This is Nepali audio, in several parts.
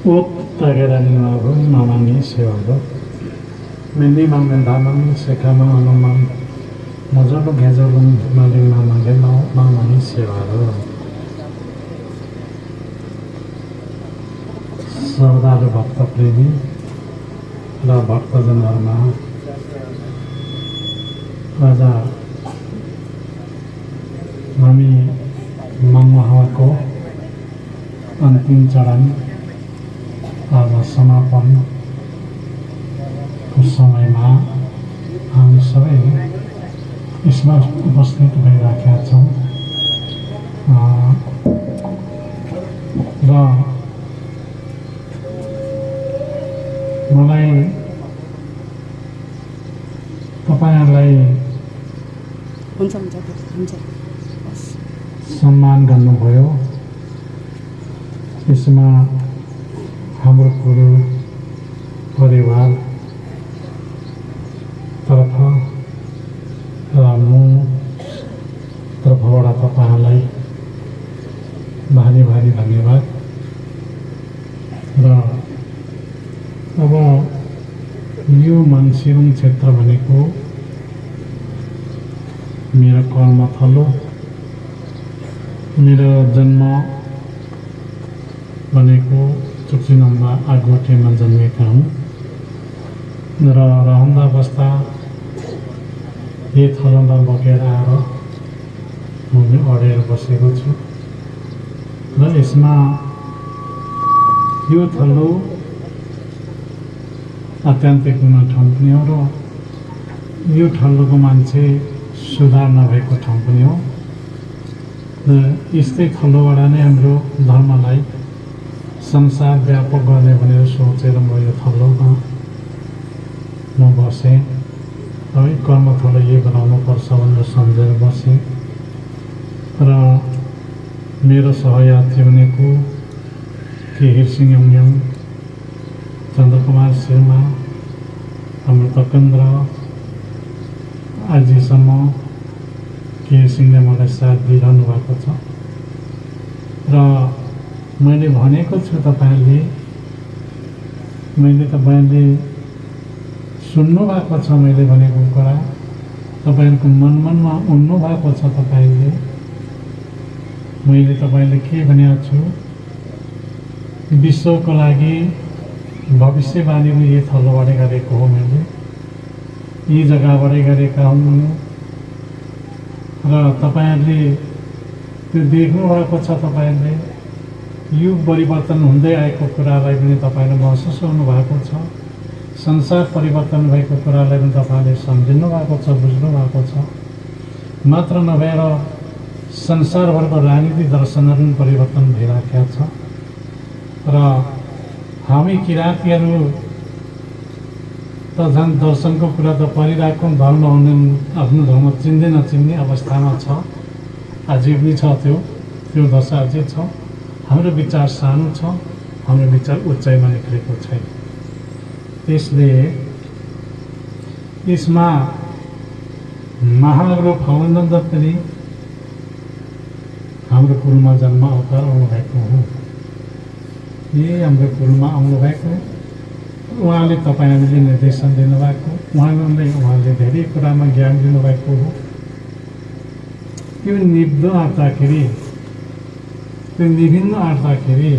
Uttagaranimahu mamani sewago Mini mamendamam sekama anumam Mojolu gezolum maling mamani sewago Sardaru Bhakta Premi र भक्तजनहरुमा आज हामी मङ्गहाको अन्तिम चरण आज समापनको समयमा हामी सबै यसमा उपस्थित भइराखेका छौं र मलाई तपाईहरुलाई हुन्छ सम्मान गर्नुभयो यसमा हाम्रो गुरु परिवार तर्फ र म तर्फबाट तपाईहरुलाई भारी धन्यवाद र अब यो मन्सिरुङ क्षेत्र भनेको मेरो कर्मथलो मेरो जन्म भनेको चुक्चिनम्बा आगोटेमा जन्मेका हुँ र रहँदा बस्दा यही थलोमा बगेर आएर म अडेर बसेको छु र यसमा यो थलो अत्यन्तै गुण ठाउँ पनि हो र यो ठाउँको मान्छे सुधार नभएको ठाउँ पनि हो र यस्तै थलोबाट नै हाम्रो धर्मलाई संसार व्यापक गर्ने भनेर सोचेर म यो थलोमा म बसेँ है कर्मथलो यही बनाउनुपर्छ भनेर सम्झेर बसेँ र मेरो सहयात्री भनेको के हिरसिङ यङ चन्द्रकुमार शर्मा अमृतकेन्द्र आजसम्म के सिंहले मलाई साथ दिइरहनु भएको छ र मैले भनेको छु तपाईले सुन्नु भएको छ मैले भनेको कुरा तपाईहरुको मनमा उड्नु भएको छ तपाईले मैले तपाईले के भनेको छु विश्वको लागि भविष्यवाणी यही थलोबाट गरेको हो मैले यी जग्गाबाट गरेका हुन् र तपाईहरुले त्यो देख्नु भएको छ तपाईहरुले युग परिवर्तन हुँदै आएको कुरालाई पनि तपाईहरुले महसुस गर्नु भएको छ संसार परिवर्तन भएको कुरालाई पनि तपाईहरुले सम्झिनु भएको छ बुझ्नु भएको छ मात्र नभएर संसारभरको राजनीतिक दर्शनहरु पनि परिवर्तन भइराखेको छ र हामी किराँतीहरु त झन् दर्शनको कुरा त परिरहेको धर्म हुने आफ्नो धर्म चिन्दै नचिन्ने अवस्थामा छ अझै पनि छ त्यो दशा अझै छ हाम्रो विचार सानो छ हाम्रो विचार उचाइमा निक्लेको छैन त्यसले यसमा महागुरु फौन्नन्द पनि हाम्रो कुलमा जन्म अवतार आउनुभएको हो यही हाम्रो कुलमा आउनुभएको उहाँले तपाईहरुले निर्देशन दिनुभएको उहाँले धेरै कुरामा ज्ञान दिनुभएको हो त्यो निब्द आउँदाखेरि त्यो निभिन्न आउँदाखेरि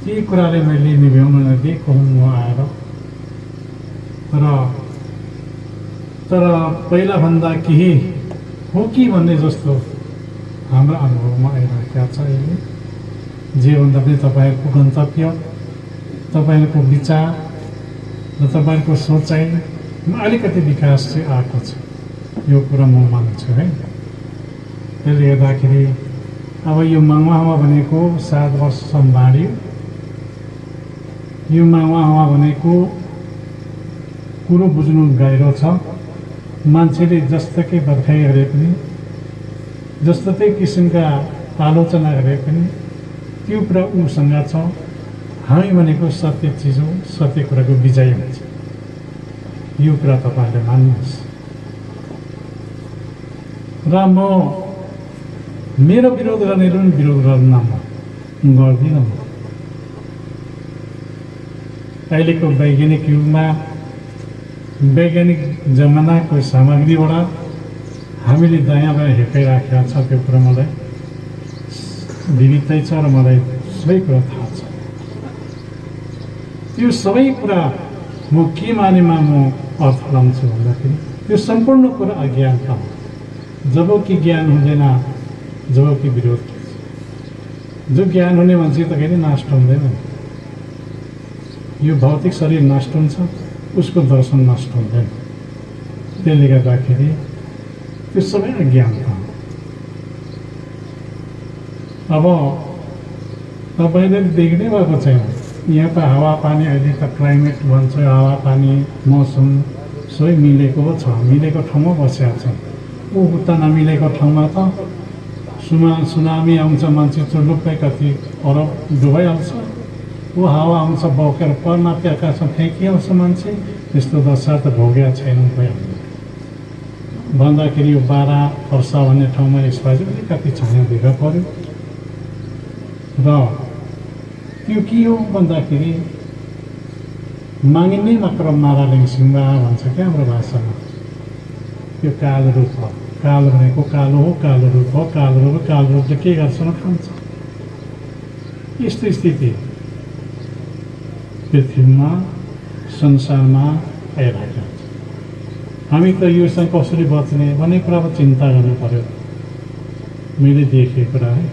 ती कुराले मैले निभाउन नदिएको हुँ म आएर तर पहिला भन्दा केही हो कि भन्ने जस्तो हाम्रो अनुभवमा आइरहेको छ अहिले जे भन्दा पनि तपाईहरुको गन्तव्य तपाईहरुको विचार र तपाईहरुको सोचाइमा अलिकति विकास चाहिँ आएको छ यो कुरा म मान्छु है त्यसले गर्दाखेरि अब यो मङ्गहावा भनेको 7 वर्ष सम्भाल्यो यो मङ्गहावा भनेको कुरो बुझ्नु गाह्रो छ मान्छेले जस्तै बर्खाइ गरे पनि जस्तै किसिमका आलोचना गरे पनि त्यो कुरा उसँग छ हामी भनेको सत्य चिज हो सत्य कुराको विजय हुन्छ यो कुरा तपाईहरुले मान्नुहोस् र म मेरो विरोध गर्नेहरु विरोध गर्न गर्दिन अहिलेको वैज्ञानिक युगमा वैज्ञानिक जमानाको सामग्रीबाट हामीले दायाँ बायाँ हेपाइराखेका छ। त्यो कुरा मलाई विविधै छ र मलाई सबै कुरा थाहा छ। त्यो सबै कुरा म के मानेमा म अर्थ लाउँछु भन्दाखेरि त्यो सम्पूर्ण कुरा अज्ञानता हो। जब कि ज्ञान हुँदैन, जब कि विरोध हुन्छ। जो ज्ञान हुने मान्छे त कहिले नष्ट हुँदैन। यो भौतिक शरीर नष्ट हुन्छ, उसको दर्शन नष्ट हुँदैन। त्यसले गर्दाखेरि त्यो सबै अज्ञानता हो। अब तपाईँले देख्नै भएको छैन, यहाँ त हावापानी अहिले त क्लाइमेट भन्छ, हावापानी मौसम सबै मिलेको छ, मिलेको ठाउँमा बसेका छ। उता नमिलेको ठाउँमा त सुनामी आउँछ, मान्छे चुल्लुक्कै कति अरब डुबाइहाल्छ। ऊ हावा आउँछ बोकेर परमाथि आकाशमा फ्याँकिहाल्छ मान्छे। त्यस्तो दशा त भोगेका छैनौँ भइहाल्छ भन्दाखेरि यो 12 वर्ष भन्ने ठाउँमा यसपालि अलिकति छाया देखा पर्यो। र त्यो के हो भन्दाखेरि मागिने मात्र मारालिङ सिम्बा भन्छ क्या हाम्रो भाषामा। त्यो कालो रूप हो। कालो भनेको कालो हो, कालो रूप हो। कालो रूपले के गर्छ न खान्छ। यस्तो स्थिति पृथ्वीमा संसारमा आइरहेको छ। हामी त योसँग कसरी बच्ने भन्ने कुरामा चिन्ता गर्नु पर्यो। मैले देखेको कुरा है,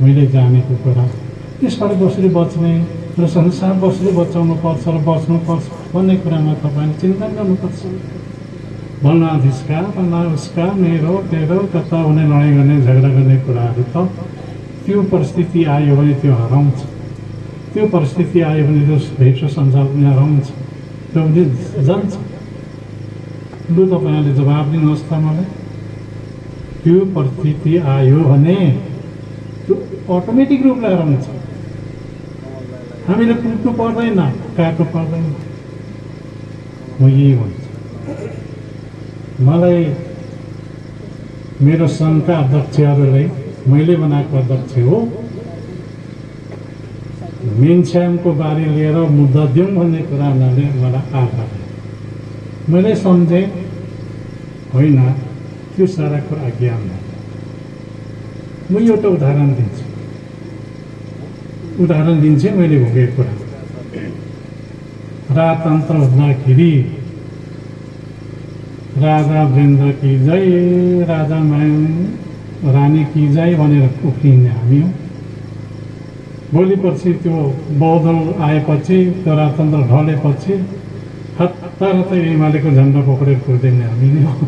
मैले जानेको कुरा, यसबाट कसरी बच्ने र संसार कसरी बचाउनु पर्छ र बच्नुपर्छ भन्ने कुरामा तपाईँले चिन्ता गर्नुपर्छ। भन्ना धिस्का भन्ना उसका मेरो तेरो कता हुने लडाइँ गर्ने झगडा गर्ने कुराहरू त त्यो परिस्थिति आयो भने त्यो हराउँछ। त्यो परिस्थिति आयो भने त्यो भेट्रो संसार पनि हराउँछ, त्यो पनि जान्छ। लु तपाईँले जवाब दिनुहोस् त मलाई। त्यो परिस्थिति आयो भने त्यो अटोमेटिक रूपले हराउँछ। हामीले कुट्नु पर्दैन, काट्नु पर्दैन। म यही भन्छु। मलाई मेरो सङ्घका अध्यक्षहरूलाई, मैले बनाएको अध्यक्ष हो, मेनछ्यामको बारे लिएर मुद्दा दिउँ भन्ने कुरा उनीहरूले मलाई आग्रह गरे। मैले सम्झेँ होइन, त्यो सारा कुरा अज्ञान हो। म एउटा उदाहरण दिन्छु मैले भोगेको कुरा। राजतन्त्र हुँदाखेरि राजा वृन्द की जय, राजा रानी की जय भनेर उफ्रिने हामी हो। भोलिपछि त्यो बौद्ध आएपछि, त्यो राजतन्त्र ढलेपछि हतार एमालेको झन्डा पक्रेर कुर्दिने हामी नै हो।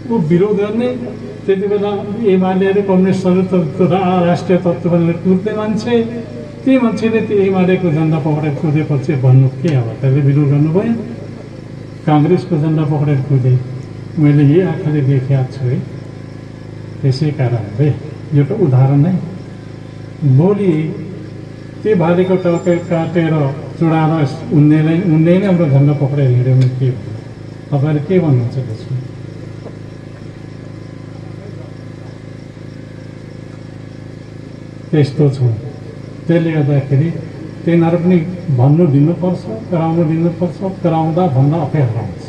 ऊ विरोध गर्ने त्यति बेला एमालेहरू कम्युनिस्टहरू त राष्ट्रिय तत्त्व भनेर कुर्ने मान्छे, त्यही मान्छेले त्यो एमालेको झन्डा पक्रेर कुदेपछि भन्नु के अब त्यसले विरोध गर्नुभयो। काङ्ग्रेसको झन्डा पक्रेर कुदे। मैले यही आँखाले देखेको छु है। त्यसै कारणले एउटा उदाहरण है। भोलि त्यो भालेको टाउको काटेर चुडाएर उनले नै हाम्रो झन्डा पक्रेर हिँड्यो भने के हो? तपाईँले के भन्नुहुन्छ त्यसमा? त्यस्तो छ। त्यसले गर्दाखेरि तिनीहरू पनि भन्नु दिनुपर्छ, कराउनु दिनुपर्छ। कराउँदा भन्दा आफै हराउँछ।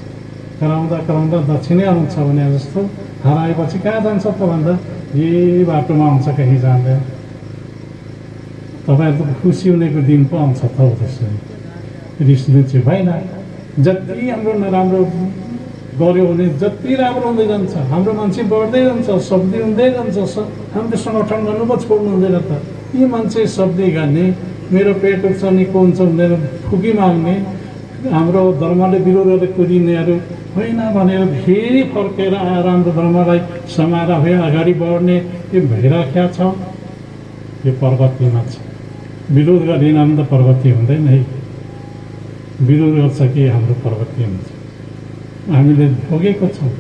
कराउँदा दक्षिणै आउँछ भने जस्तो हराएपछि कहाँ जान्छ त भन्दा यही बाटोमा आउँछ, कहीँ जाँदैन। तपाईँहरूको खुसी हुनेको दिन पो आउँछ त हो। त्यसरी रिस्नु चाहिँ भएन। जति हाम्रो नराम्रो गऱ्यो भने जति राम्रो हुँदै जान्छ। हाम्रो मान्छे बढ्दै जान्छ, शब्दी हुँदै जान्छ। हामीले सङ्गठन गर्नु पो छोड्नु हुँदैन त। यी मान्छे शब्दी गर्ने, मेरो पेट उठ्छ नि को हुन्छ हुँदैन, फुकी माग्ने, हाम्रो धर्मले विरोध गरेर कुदिनेहरू होइन भनेर फेरि फर्केर आएर हाम्रो धर्मलाई समाएर भए अगाडि बढ्ने यो भइराखेको छ। यो प्रगतिमा छ। विरोध गरिन भने त प्रगति हुँदैन है। विरोध गर्छ कि हाम्रो प्रगति हुन्छ। हामीले भोगेको छौँ,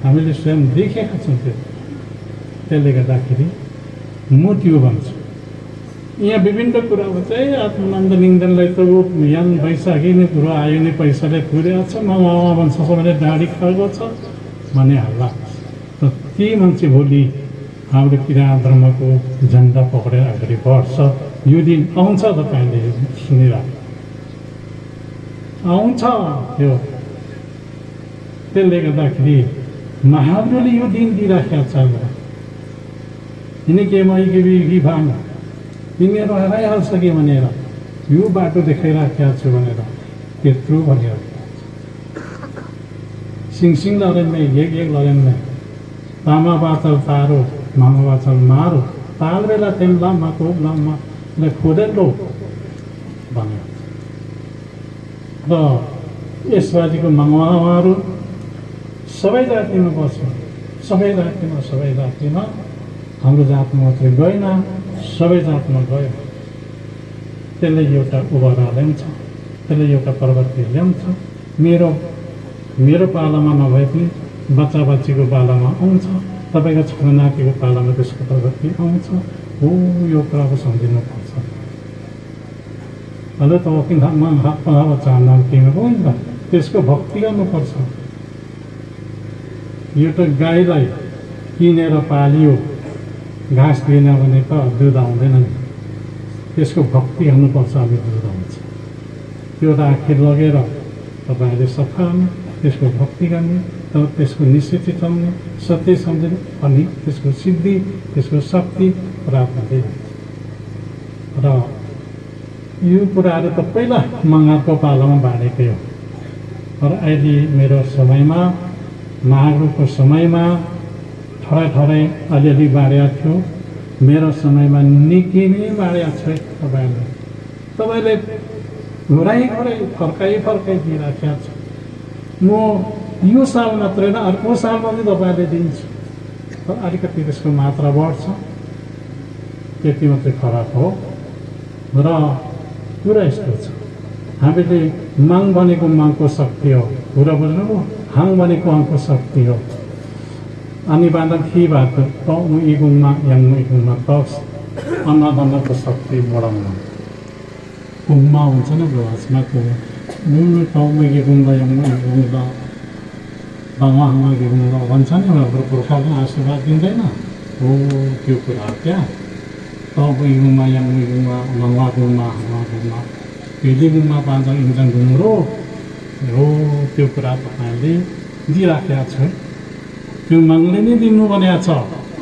हामीले स्वयं देखेका छौँ। त्यसले गर्दाखेरि म त्यो भन्छु। यहाँ विभिन्न कुराहरू चाहिँ आत्मानन्द निन्दनलाई त ऊ यान वैशाखी नै कुरो आयो नै पैसाले पुर्याएको छ, मामा भन्छ सबैले डाँडी खाएको छ भन्ने हल्ला। त ती मान्छे भोलि हाम्रो किराँत धर्मको झन्डा पक्रेर अगाडि बढ्छ यो दिन आउँछ तपाईँले सुनिराख्नु आउँछ त्यो त्यसले गर्दाखेरि महाप्रभुले यो दिन दिइराखेका छ यिनी केमा कि भान तिमीहरू हराइहाल्छ कि भनेर यो बाटो देखाइराखेका छु भनेर त्यत्रो भनिराखेका छ सिङसिङ लरेन्मै एक लरेन्मै तामा बाचल तारो मामा बाचल मारो ताल बेला तेल लामा कोप लामा खोदेलो भन्यो र यसबाजीको मङवाहरू सबै जातिमा बस्छ सबै जातिमा हाम्रो जातमा मात्रै गएन सबै जातमा गयो त्यसले एउटा उभरा ल्याउँछ त्यसले एउटा प्रगति ल्याउँछ मेरो पालामा नभए पनि बच्चा बच्चीको पालामा आउँछ तपाईँको छोरानातीको पालामा त्यसको प्रगति आउँछ हो यो कुराको सम्झिनुपर्छ अझ त किन चाहना किन त्यसको भक्ति गर्नुपर्छ यो त गाईलाई किनेर पालियो घाँस दिएन भने त दुध आउँदैन नि त्यसको भक्ति गर्नुपर्छ अनि दुध आउँछ त्यो राखेर लगेर तपाईँहरूले सफा त्यसको भक्ति गर्ने तर त्यसको निश्चित चल्ने सत्य सम्झने अनि त्यसको सिद्धि त्यसको शक्ति प्राप्त हुँदै जान्छ र यो कुराहरू त पहिला मङ्गालको पालामा बाँडेकै हो तर अहिले मेरो समयमा महाप्रभुको समयमा ठरै अलिअलि बाँडेको थियो मेरो समयमा निकै नै बाँडेको छ तपाईँले घुराइ फर्काइ दिइराखेको छ म यो साल मात्रै न अर्को सालमा पनि तपाईँले दिन्छु तर अलिकति त्यसको मात्रा बढ्छ त्यति मात्रै फरक हो र कुरा यस्तो छ हामीले माग भनेको मागको शक्ति हो कुरा बुझ्नुभयो हाङ भनेको हाङको शक्ति हो अनि बाँधा के भएको त इगुङमा याङमा इगुङमा तक्स अन्नदानको शक्ति बढाउनु कुङमा हुन्छ नि भाषमा कुङ टाउमा इगुङमा याङमा इगुङमा बाङमा इगुङमा भन्छ नि हाम्रो पुर्खाले आशीर्वाद दिँदैन हो त्यो कुरा क्या टाउमा इगुङमा याङमा इगुङमा मङवा गुङमा हाङमा गुङमा पेली गुङमा पाँच इन्जन गुङ्रो हो त्यो कुरा तपाईँले दिइराखेका छ त्यो मागले नै दिनु भनेको छ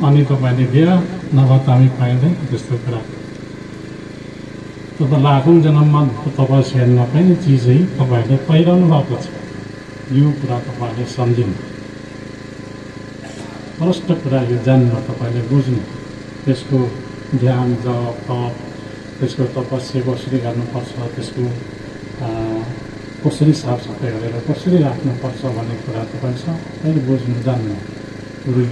अनि तपाईँले दिएर नभए त हामी पाइँदैन त्यस्तो कुरा त लाखौँ जन्ममा तपस्या नपाइने चिजै तपाईँहरूले पाइरहनु भएको छ यो कुरा तपाईँले सम्झिनु प्रष्ट कुरा यो जान्नु तपाईँले बुझ्नु त्यसको ध्यान जप तप त्यसको तपस्या कसरी गर्नुपर्छ त्यसको कसरी साफसफाइ गरेर कसरी राख्नुपर्छ भन्ने कुरा तपाईँ सबैले बुझ्नु जान्नु कुरो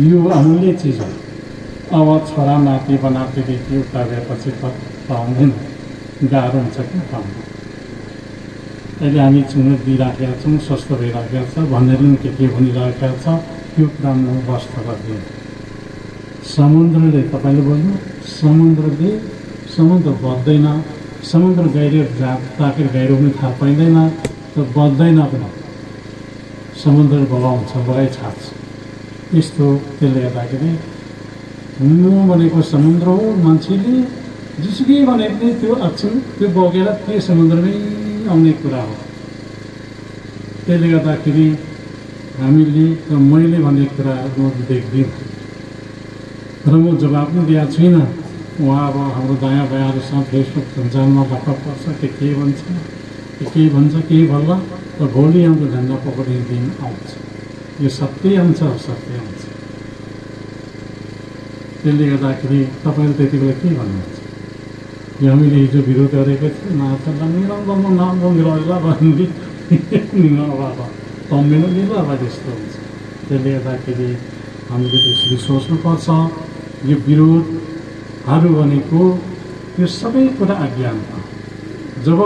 यो अमूल्य चिज हो अब छोरा नाति बनातीदेखि उता गएपछि त पाउँदैन गाह्रो हुन्छ कि पाउनु अहिले हामी चुनो दिइराखेका छौँ स्वस्थ भइराखेका छ भनेर पनि के भनिराखेका छ त्यो कुरामा वास्त गर्दैन समुद्रले तपाईँले बोल्नु समुद्र बढ्दैन समुद्र गहिरो ताकेर गहिरो पनि थाहा पाइँदैन त बढ्दैन पनि समुद्र बगाउँछ बगाइ छाड्छ यस्तो त्यसले गर्दाखेरि म भनेको समुद्र हो मान्छेले जसुकै भने पनि त्यो अक्षर त्यो बगेर त्यो समुद्रमै आउने कुरा हो त्यसले गर्दाखेरि हामीले मैले भनेको कुरा म देख्दिनँ र म जवाब पनि दिएको छुइनँ उहाँ अब हाम्रो दायाँ बायाँहरूसँग फेसबुक सञ्चारमा भर्खर पर्छ के भन्छ के भन्छ केही भन्ला र भोलि हाम्रो झन्डा पक्रिने दिन आउँछ यो सत्य आउँछ त्यसले गर्दाखेरि तपाईँले त्यति बेला के भन्नुहुन्छ यो हामीले हिजो विरोध गरेको थियौँ तम्बिनु लिनु अब त्यस्तो हुन्छ त्यसले गर्दाखेरि हामीले त्यसरी सोच्नुपर्छ यो विरोधहरू भनेको यो सबै कुरा अज्ञानता जब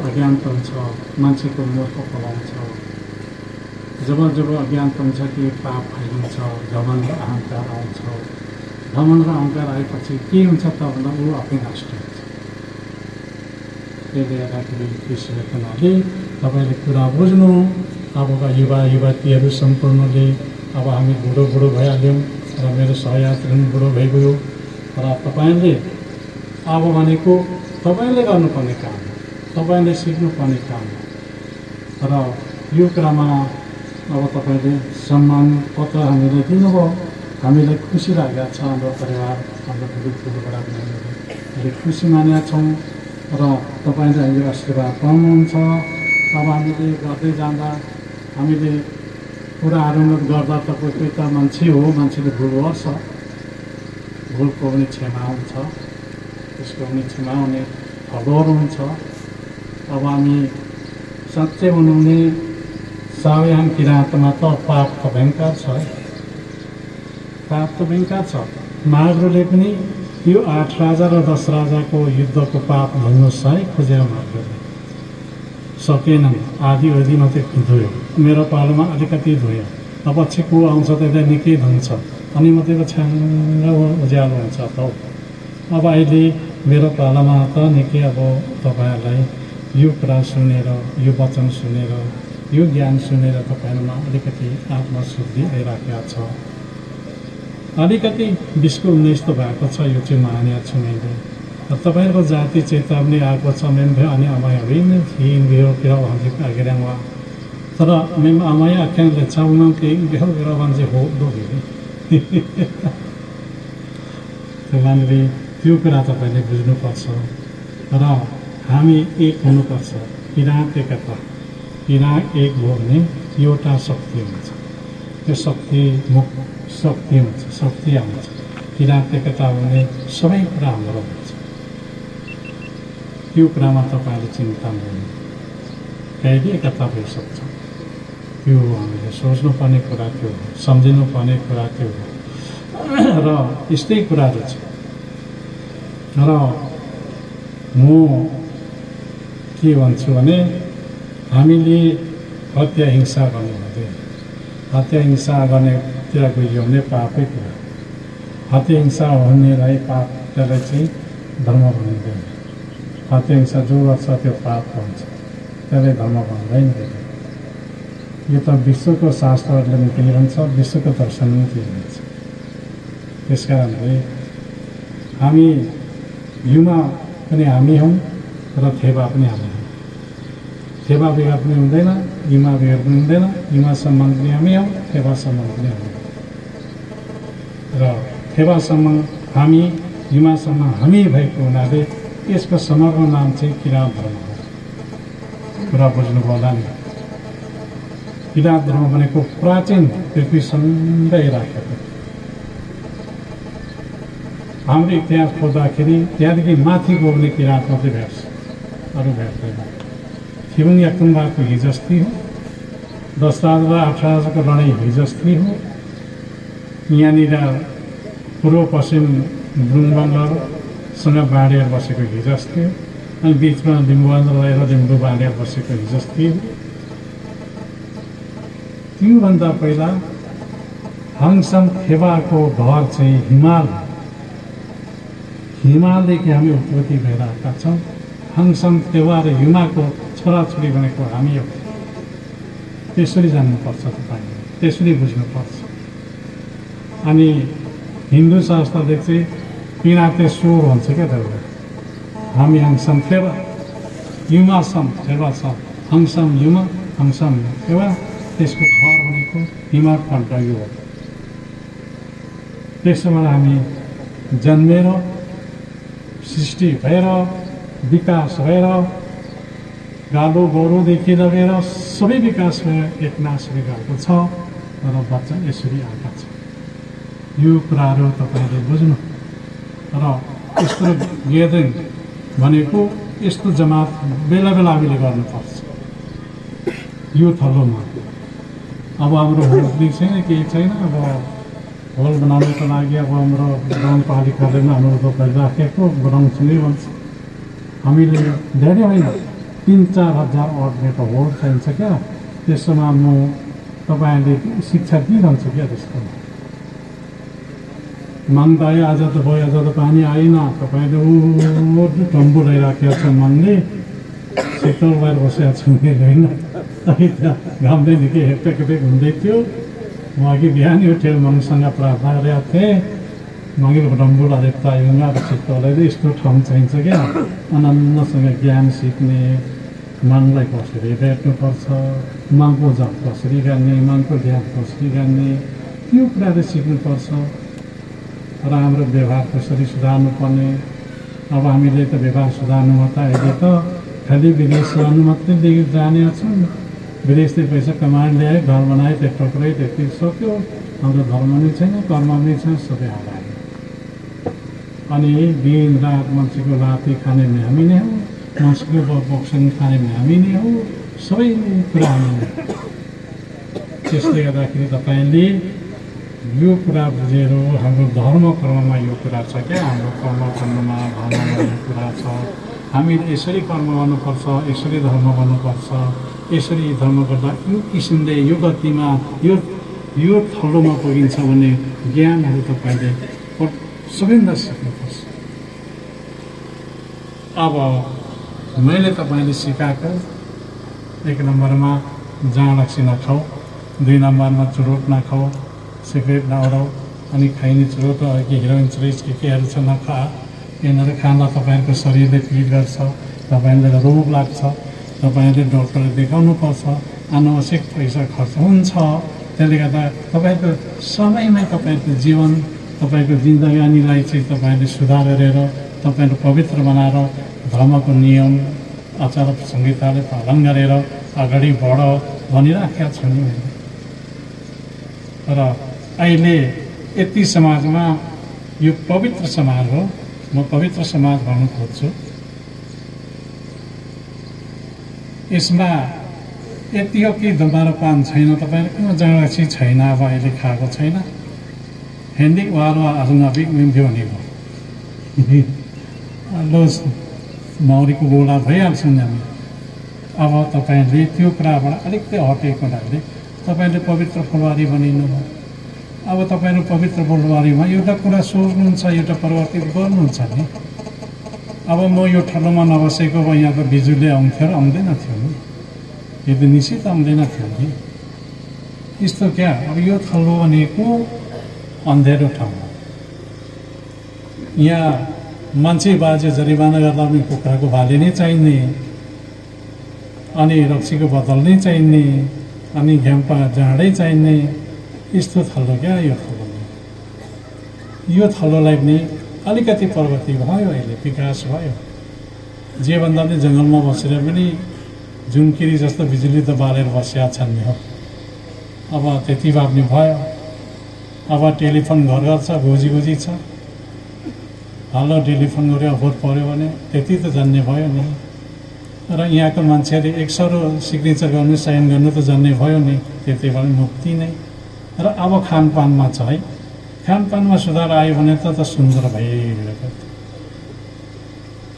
अज्ञानता हुन्छ मान्छेको मूर्ख पलाउँछ जब अज्ञानता हुन्छ कि पाप फैलिन्छ घमण्ड अहङ्कार आउँछ घमण्ड र अहङ्कार आएपछि के हुन्छ त भन्दा ऊ आफै नष्ट हुन्छ त्यसले गर्दाखेरि त्यसले हुनाले तपाईँले कुरा बुझ्नु अबका युवतीहरू सम्पूर्णले अब हामी बुढो भइहाल्यौँ र मेरो सहयात्री पनि बुढो भइगयो र तपाईँले अब भनेको तपाईँले गर्नुपर्ने काम हो, तपाईँले सिक्नुपर्ने काम हो। र यो कुरामा अब तपाईँले सम्मान पत्र हामीले दिनुभयो, हामीलाई खुसी लागेको छ। हाम्रो परिवार, हाम्रो ठुलो बडाहरूले खुसी मानेका छौँ र तपाईँले अहिले आशीर्वाद पाउनुहुन्छ। अब हामीले गर्दै जाँदा हामीले कुराहरू गर्दा तपाईँ त मान्छे हो, मान्छेले भुल गर्छ, भुलको पनि क्षमा हुन्छ, त्यसको पनि क्षमा हुने फलहरू हुन्छ। अब हामी साँच्चै भनौँ भने सावयान किराँतमा त पाप त भयङ्कर छ, पाप त भयङ्कर छ। महावीरले पनि यो 8 राजा र 10 राजाको युद्धको पाप भन्नुहोस् है खोजेर महावीरले सकेनन्। आधी मात्रै धोयो, मेरो पालोमा अलिकति धोयो, अब पछि को आउँछ त्यसलाई निकै धुन्छ, अनि मात्रै छ्याङ्ग उज्यालो हुन्छ त। अब अहिले मेरो पालामा त निकै अब तपाईँहरूलाई यो कुरा सुनेर, यो वचन सुनेर, यो ज्ञान सुनेर तपाईँहरूमा अलिकति आत्मशुद्धि आइराखेको छ। अलिकति 20-19 त भएको छ, यो चाहिँ मानेको छु मैले। तपाईँहरूको जाति चेतावनी आएको छ मेम भयो अनि अमाय होइन थिइन भयो किर भन्दै आगिरहँ वा तर मेम अमाय आख्यान लेचाउन केही भयो किर भन्छ हो दो त्यहाँले त्यो कुरा तपाईँले बुझ्नुपर्छ र हामी एक हुनुपर्छ। किराँत एकता, किराँत एक भयो भने एउटा शक्ति हुन्छ, त्यो शक्ति हुन्छ, शक्ति आउँछ। किराँत एकता भने सबै कुरा हाम्रो हुन्छ। त्यो कुरामा तपाईँले चिन्ता गर्नु, कहिले एकता भइसक्छ। त्यो हामीले सोच्नुपर्ने कुरा त्यो हो, सम्झिनुपर्ने कुरा त्यो हो र यस्तै कुराहरू छ। र म के भन्छु भने हामीले हत्या हिंसा गर्नु हुँदैन। हत्या हिंसा गर्नेतिर गइयो भने पापै कुरा। हत्या हिंसा हुनेलाई पाप, त्यसलाई चाहिँ धर्म भनिँदैन। हत्या हिंसा जो गर्छ त्यो पाप भन्छ, त्यसलाई धर्म भन्दैन। यो त विश्वको शास्त्रहरूले पनि त्यही भन्छ, विश्वको दर्शन पनि त्यही भन्छ। त्यस कारणले हामी युमा पनि हामी हौँ र थेवा पनि हामी हौँ। थेवा बिगार पनि हुँदैन, युमा बिगार पनि हुँदैन। युमा सम्मान पनि हामी हौँ, थेवा सम्मान पनि हामी हौँ। र थेवासम्म हामी, युमासम्म हामी भएको हुनाले यसको समग्र नाम चाहिँ किराँत धर्म हो। कुरा बुझ्नुभयो होला नि। किराँत धर्म भनेको प्राचीन पृथ्वीसँगै राखेको। हाम्रो इतिहास खोज्दाखेरि त्यहाँदेखि माथि गयो भने किराँत मात्रै भेट्छ, अरू भेट्दैन। थिबुङ याक्थुङबाको हिजस्ती हो, 10 राजा र 8 राजाको लडाइँ हिजस्ती हो। यहाँनिर पूर्व पश्चिम बुङबङ्गसँग बाँडेर बसेको हिजस्ती हो, अनि बिचमा लिम्बुवान रहेर लिम्बू बाँडेर बसेको हिजस्ती हो। त्योभन्दा पहिला हाङसम थेवाको घर चाहिँ हिमाल, हिमालदेखि हामी उत्पत्ति भएर आएका छौँ। हाङसम थेवा र युमाको छोराछोरी भनेको हामी हो। त्यसरी जान्नुपर्छ तपाईँले, त्यसरी बुझ्नुपर्छ। अनि हिन्दू शास्त्रले चाहिँ पिनाते स्वर भन्छ क्या त्यसलाई। हामी हाङसम थेवा, युमासम थेवा छ, हाङसम युमा, हाङसम थेवा। त्यसको घर भनेको हिमाल कण्ठ यो हो। त्यसबाट हामी जन्मेर, सृष्टि भएर, विकास भएर, गालो गोरुदेखि लगेर सबै विकास भएर एकनाश गएको छ र बच्चा यसरी आएका छ। यो कुराहरू तपाईँले बुझ्नु। र यस्तो ग्यादरिङ भनेको यस्तो जमात बेला बेला हामीले गर्नुपर्छ। यो थलोमा अब हाम्रो होली छैन, केही छैन। अब होल बनाउनको लागि अब हाम्रो गाउँपालिकाले पनि हाम्रो दोकान राखेको बनाउँछौँ भन्छ। हामीले धेरै होइन 3-4 हजार अट्ने त होल चाहिन्छ क्या। त्यसोमा म तपाईँहरूले शिक्षा दिइरहन्छु क्या। त्यसको माग्दा आयो, आज त भयो, आज त पानी आएन। तपाईँले टम्बु लगाइराखेको छ, मनले शीतल भएर बसेको छु होइन। घामले निकै हेपेक हुँदै थियो। म अघि बिहान उठेर मङसँग प्रार्थना गरेको थिएँ। मगिर रम्बुला देख्दा उहाँको चित्तलाई यस्तो ठाउँ चाहिन्छ क्या आनन्दसँग ज्ञान सिक्ने मनलाई कसरी भेट्नुपर्छ मनको जप कसरी गर्ने मनको ध्यान कसरी गर्ने त्यो कुराहरू सिक्नुपर्छ र हाम्रो व्यवहार कसरी सुधार्नुपर्ने अब हामीले त व्यवहार सुधार्नुमा त अहिले त खालि विदेश जानु मात्रै जाने छौँ विदेशले पैसा कमाएर ल्यायो घर बनायो त्यो टक्रै त्यति सक्यो हाम्रो धर्म नै छैन कर्म नै छैन सबै हरायो अनि दिन रात मान्छेको लाते खाने पनि हामी नै हो मान्छेको बोक्सन खाने पनि हामी नै हो सबै कुरा हामी नै त्यसले गर्दाखेरि तपाईँले यो कुरा बुझेर हाम्रो धर्म कर्ममा यो कुरा छ क्या हाम्रो कर्म कर्ममा धर्ममा यो कुरा छ हामीले यसरी कर्म गर्नुपर्छ यसरी धर्म गर्नुपर्छ यसरी धर्म गर्दा यो किसिमले यो गतिमा यो थलोमा पुगिन्छ भन्ने ज्ञानहरू तपाईँले सबैभन्दा सिक्नुपर्छ। अब मैले तपाईँले सिकाएको 1 नम्बरमा जाँड रक्सी नखाऊ 2 नम्बरमा चुरोट नखाऊ सिगरेट नउडाऊ अनि खाइने चुरोट कि हिरोइन चुरिज केहरू छ नखा यिनीहरू खाँदा तपाईँहरूको शरीरले पीड गर्छ तपाईँलाई रोग लाग्छ तपाईँले डक्टरले देखाउनु पर्छ अनावश्यक पैसा खर्च हुन्छ त्यसले गर्दा तपाईँको समयमै तपाईँको जीवन तपाईँको जिन्दगानीलाई चाहिँ तपाईँले सुधार गरेर तपाईँले पवित्र बनाएर धर्मको नियम आचार संहिताले पालन गरेर अगाडि बढ भनिराखेका छु नि र अहिले यति समाजमा यो पवित्र समाज हो म पवित्र समाज भन्न खोज्छु यसमा यति हो कि धुम्रपान छैन तपाईँहरूको जाँडरक्सी छैन अब अहिले खाएको छैन हेन्डिक वारो आजनाबिक निम्थ्यो भनेको लो मौरीको गोला भइहाल्छ नि हामी अब तपाईँले त्यो कुराबाट अलिकति हटेको हुनाले तपाईँले पवित्र फुलबारी बनिनु भयो अब तपाईँले पवित्र फुलबारीमा एउटा कुरा सोच्नुहुन्छ एउटा परिवर्तित गर्नुहुन्छ नि अब म यो ठलोमा नबसेको अब यहाँको बिजुली आउँथ्यो र आउँदैन थियो नि यदि निश्चित आउँदैन थियो नि यस्तो क्या अब यो ठलो भनेको अन्धेरो ठाउँ हो यहाँ मान्छे बाजे जरिवाना गर्दा पनि कुखुराको भाले नै चाहिने अनि रक्सीको बोतल नै चाहिने अनि घ्याम्पा जाँडै चाहिने यस्तो थलो क्या यो थलोलाई पनि अलिकति प्रगति भयो अहिले विकास भयो जे भन्दा पनि जङ्गलमा बसेर पनि जुनकिरी जस्तो बिजुली त बालेर बसेका छन् नि हो अब त्यति भए पनि भयो अब टेलिफोन घर घर छ गोजी छ हल्लो टेलिफोन गरेर भोट पऱ्यो भने त्यति त जान्ने भयो नि र यहाँको मान्छेले 100 सिग्नेचर गर्नु साइन गर्नु त जान्ने भयो नि त्यति भए मुक्ति नै र अब खानपानमा छ है खानपानमा सुधार आयो भने त सुन्दर भइरहेको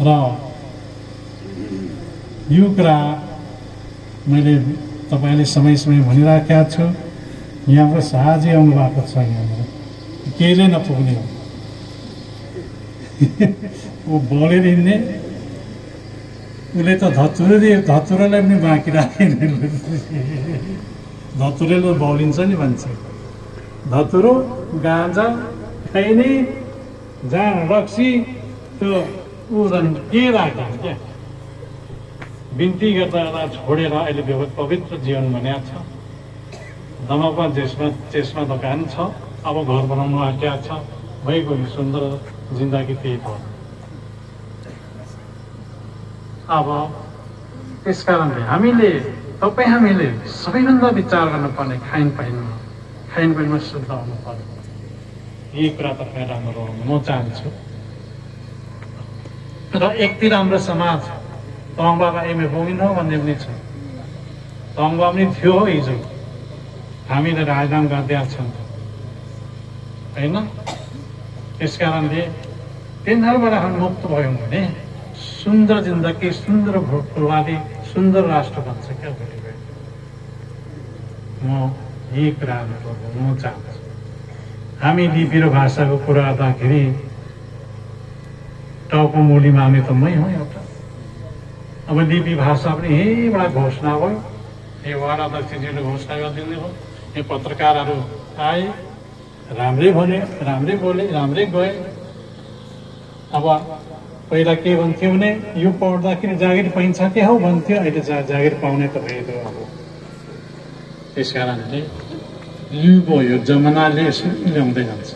र यो कुरा मैले तपाईँले समय भनिराखेका छु यहाँको साझै आउनु भएको छ यहाँबाट केहीले नपुग्ने हो ऊ बोलेर हिँड्ने उसले त धतुरोलाई पनि बाँकी राखेन धतुरोले बोलिन्छ नि मान्छे धतुरो गाँजा खैनी जाँड रक्सी त्यो ऊ के राख्दैन क्या बिन्ती गर्दा छोडेर अहिले पवित्र जीवन भनेको छ दमकमा चेसमा दोकान छ अब घर बनाउनु आँटेको छ भइगयो सुन्दर जिन्दगी त्यही भयो अब त्यस कारणले हामीले सबैभन्दा विचार गर्नुपर्ने खानपानमा शुद्ध हुनु पर्यो यही कुरा तपाईँ राम्रो म चाहन्छु र एकतिर हाम्रो समाज तङबाबा एमए बोगिन हो भन्ने पनि छ तङबा पनि थियो हिजो हामीले राजनाम गर्दै छौँ होइन त्यस कारणले तिनीहरूबाट हामी मुक्त भयौँ भने सुन्दर जिन्दगी सुन्दर फुलबारी सुन्दर राष्ट्र बन्छ क्या भोलि गयो म यही कुराहरू म चाहन्छु हामी लिपि र भाषाको कुरा गर्दाखेरि टाउको मुलीमा हामी त मै हो एउटा अब लिपि भाषा पनि यहीँबाट घोषणा भयो यो वार्ड अध्यक्षजीले घोषणा गरिदिनु भयो यो पत्रकारहरू आए राम्रै भने, राम्रै बोले, राम्रै गए। अब पहिला के भन्थ्यो भने यो पढ्दाखेरि जागिर पाइन्छ के हौ भन्थ्यो, अहिले जागिर पाउने त भयो अब। त्यस कारणले युग हो, यो जमानाले यसो ल्याउँदै जान्छ।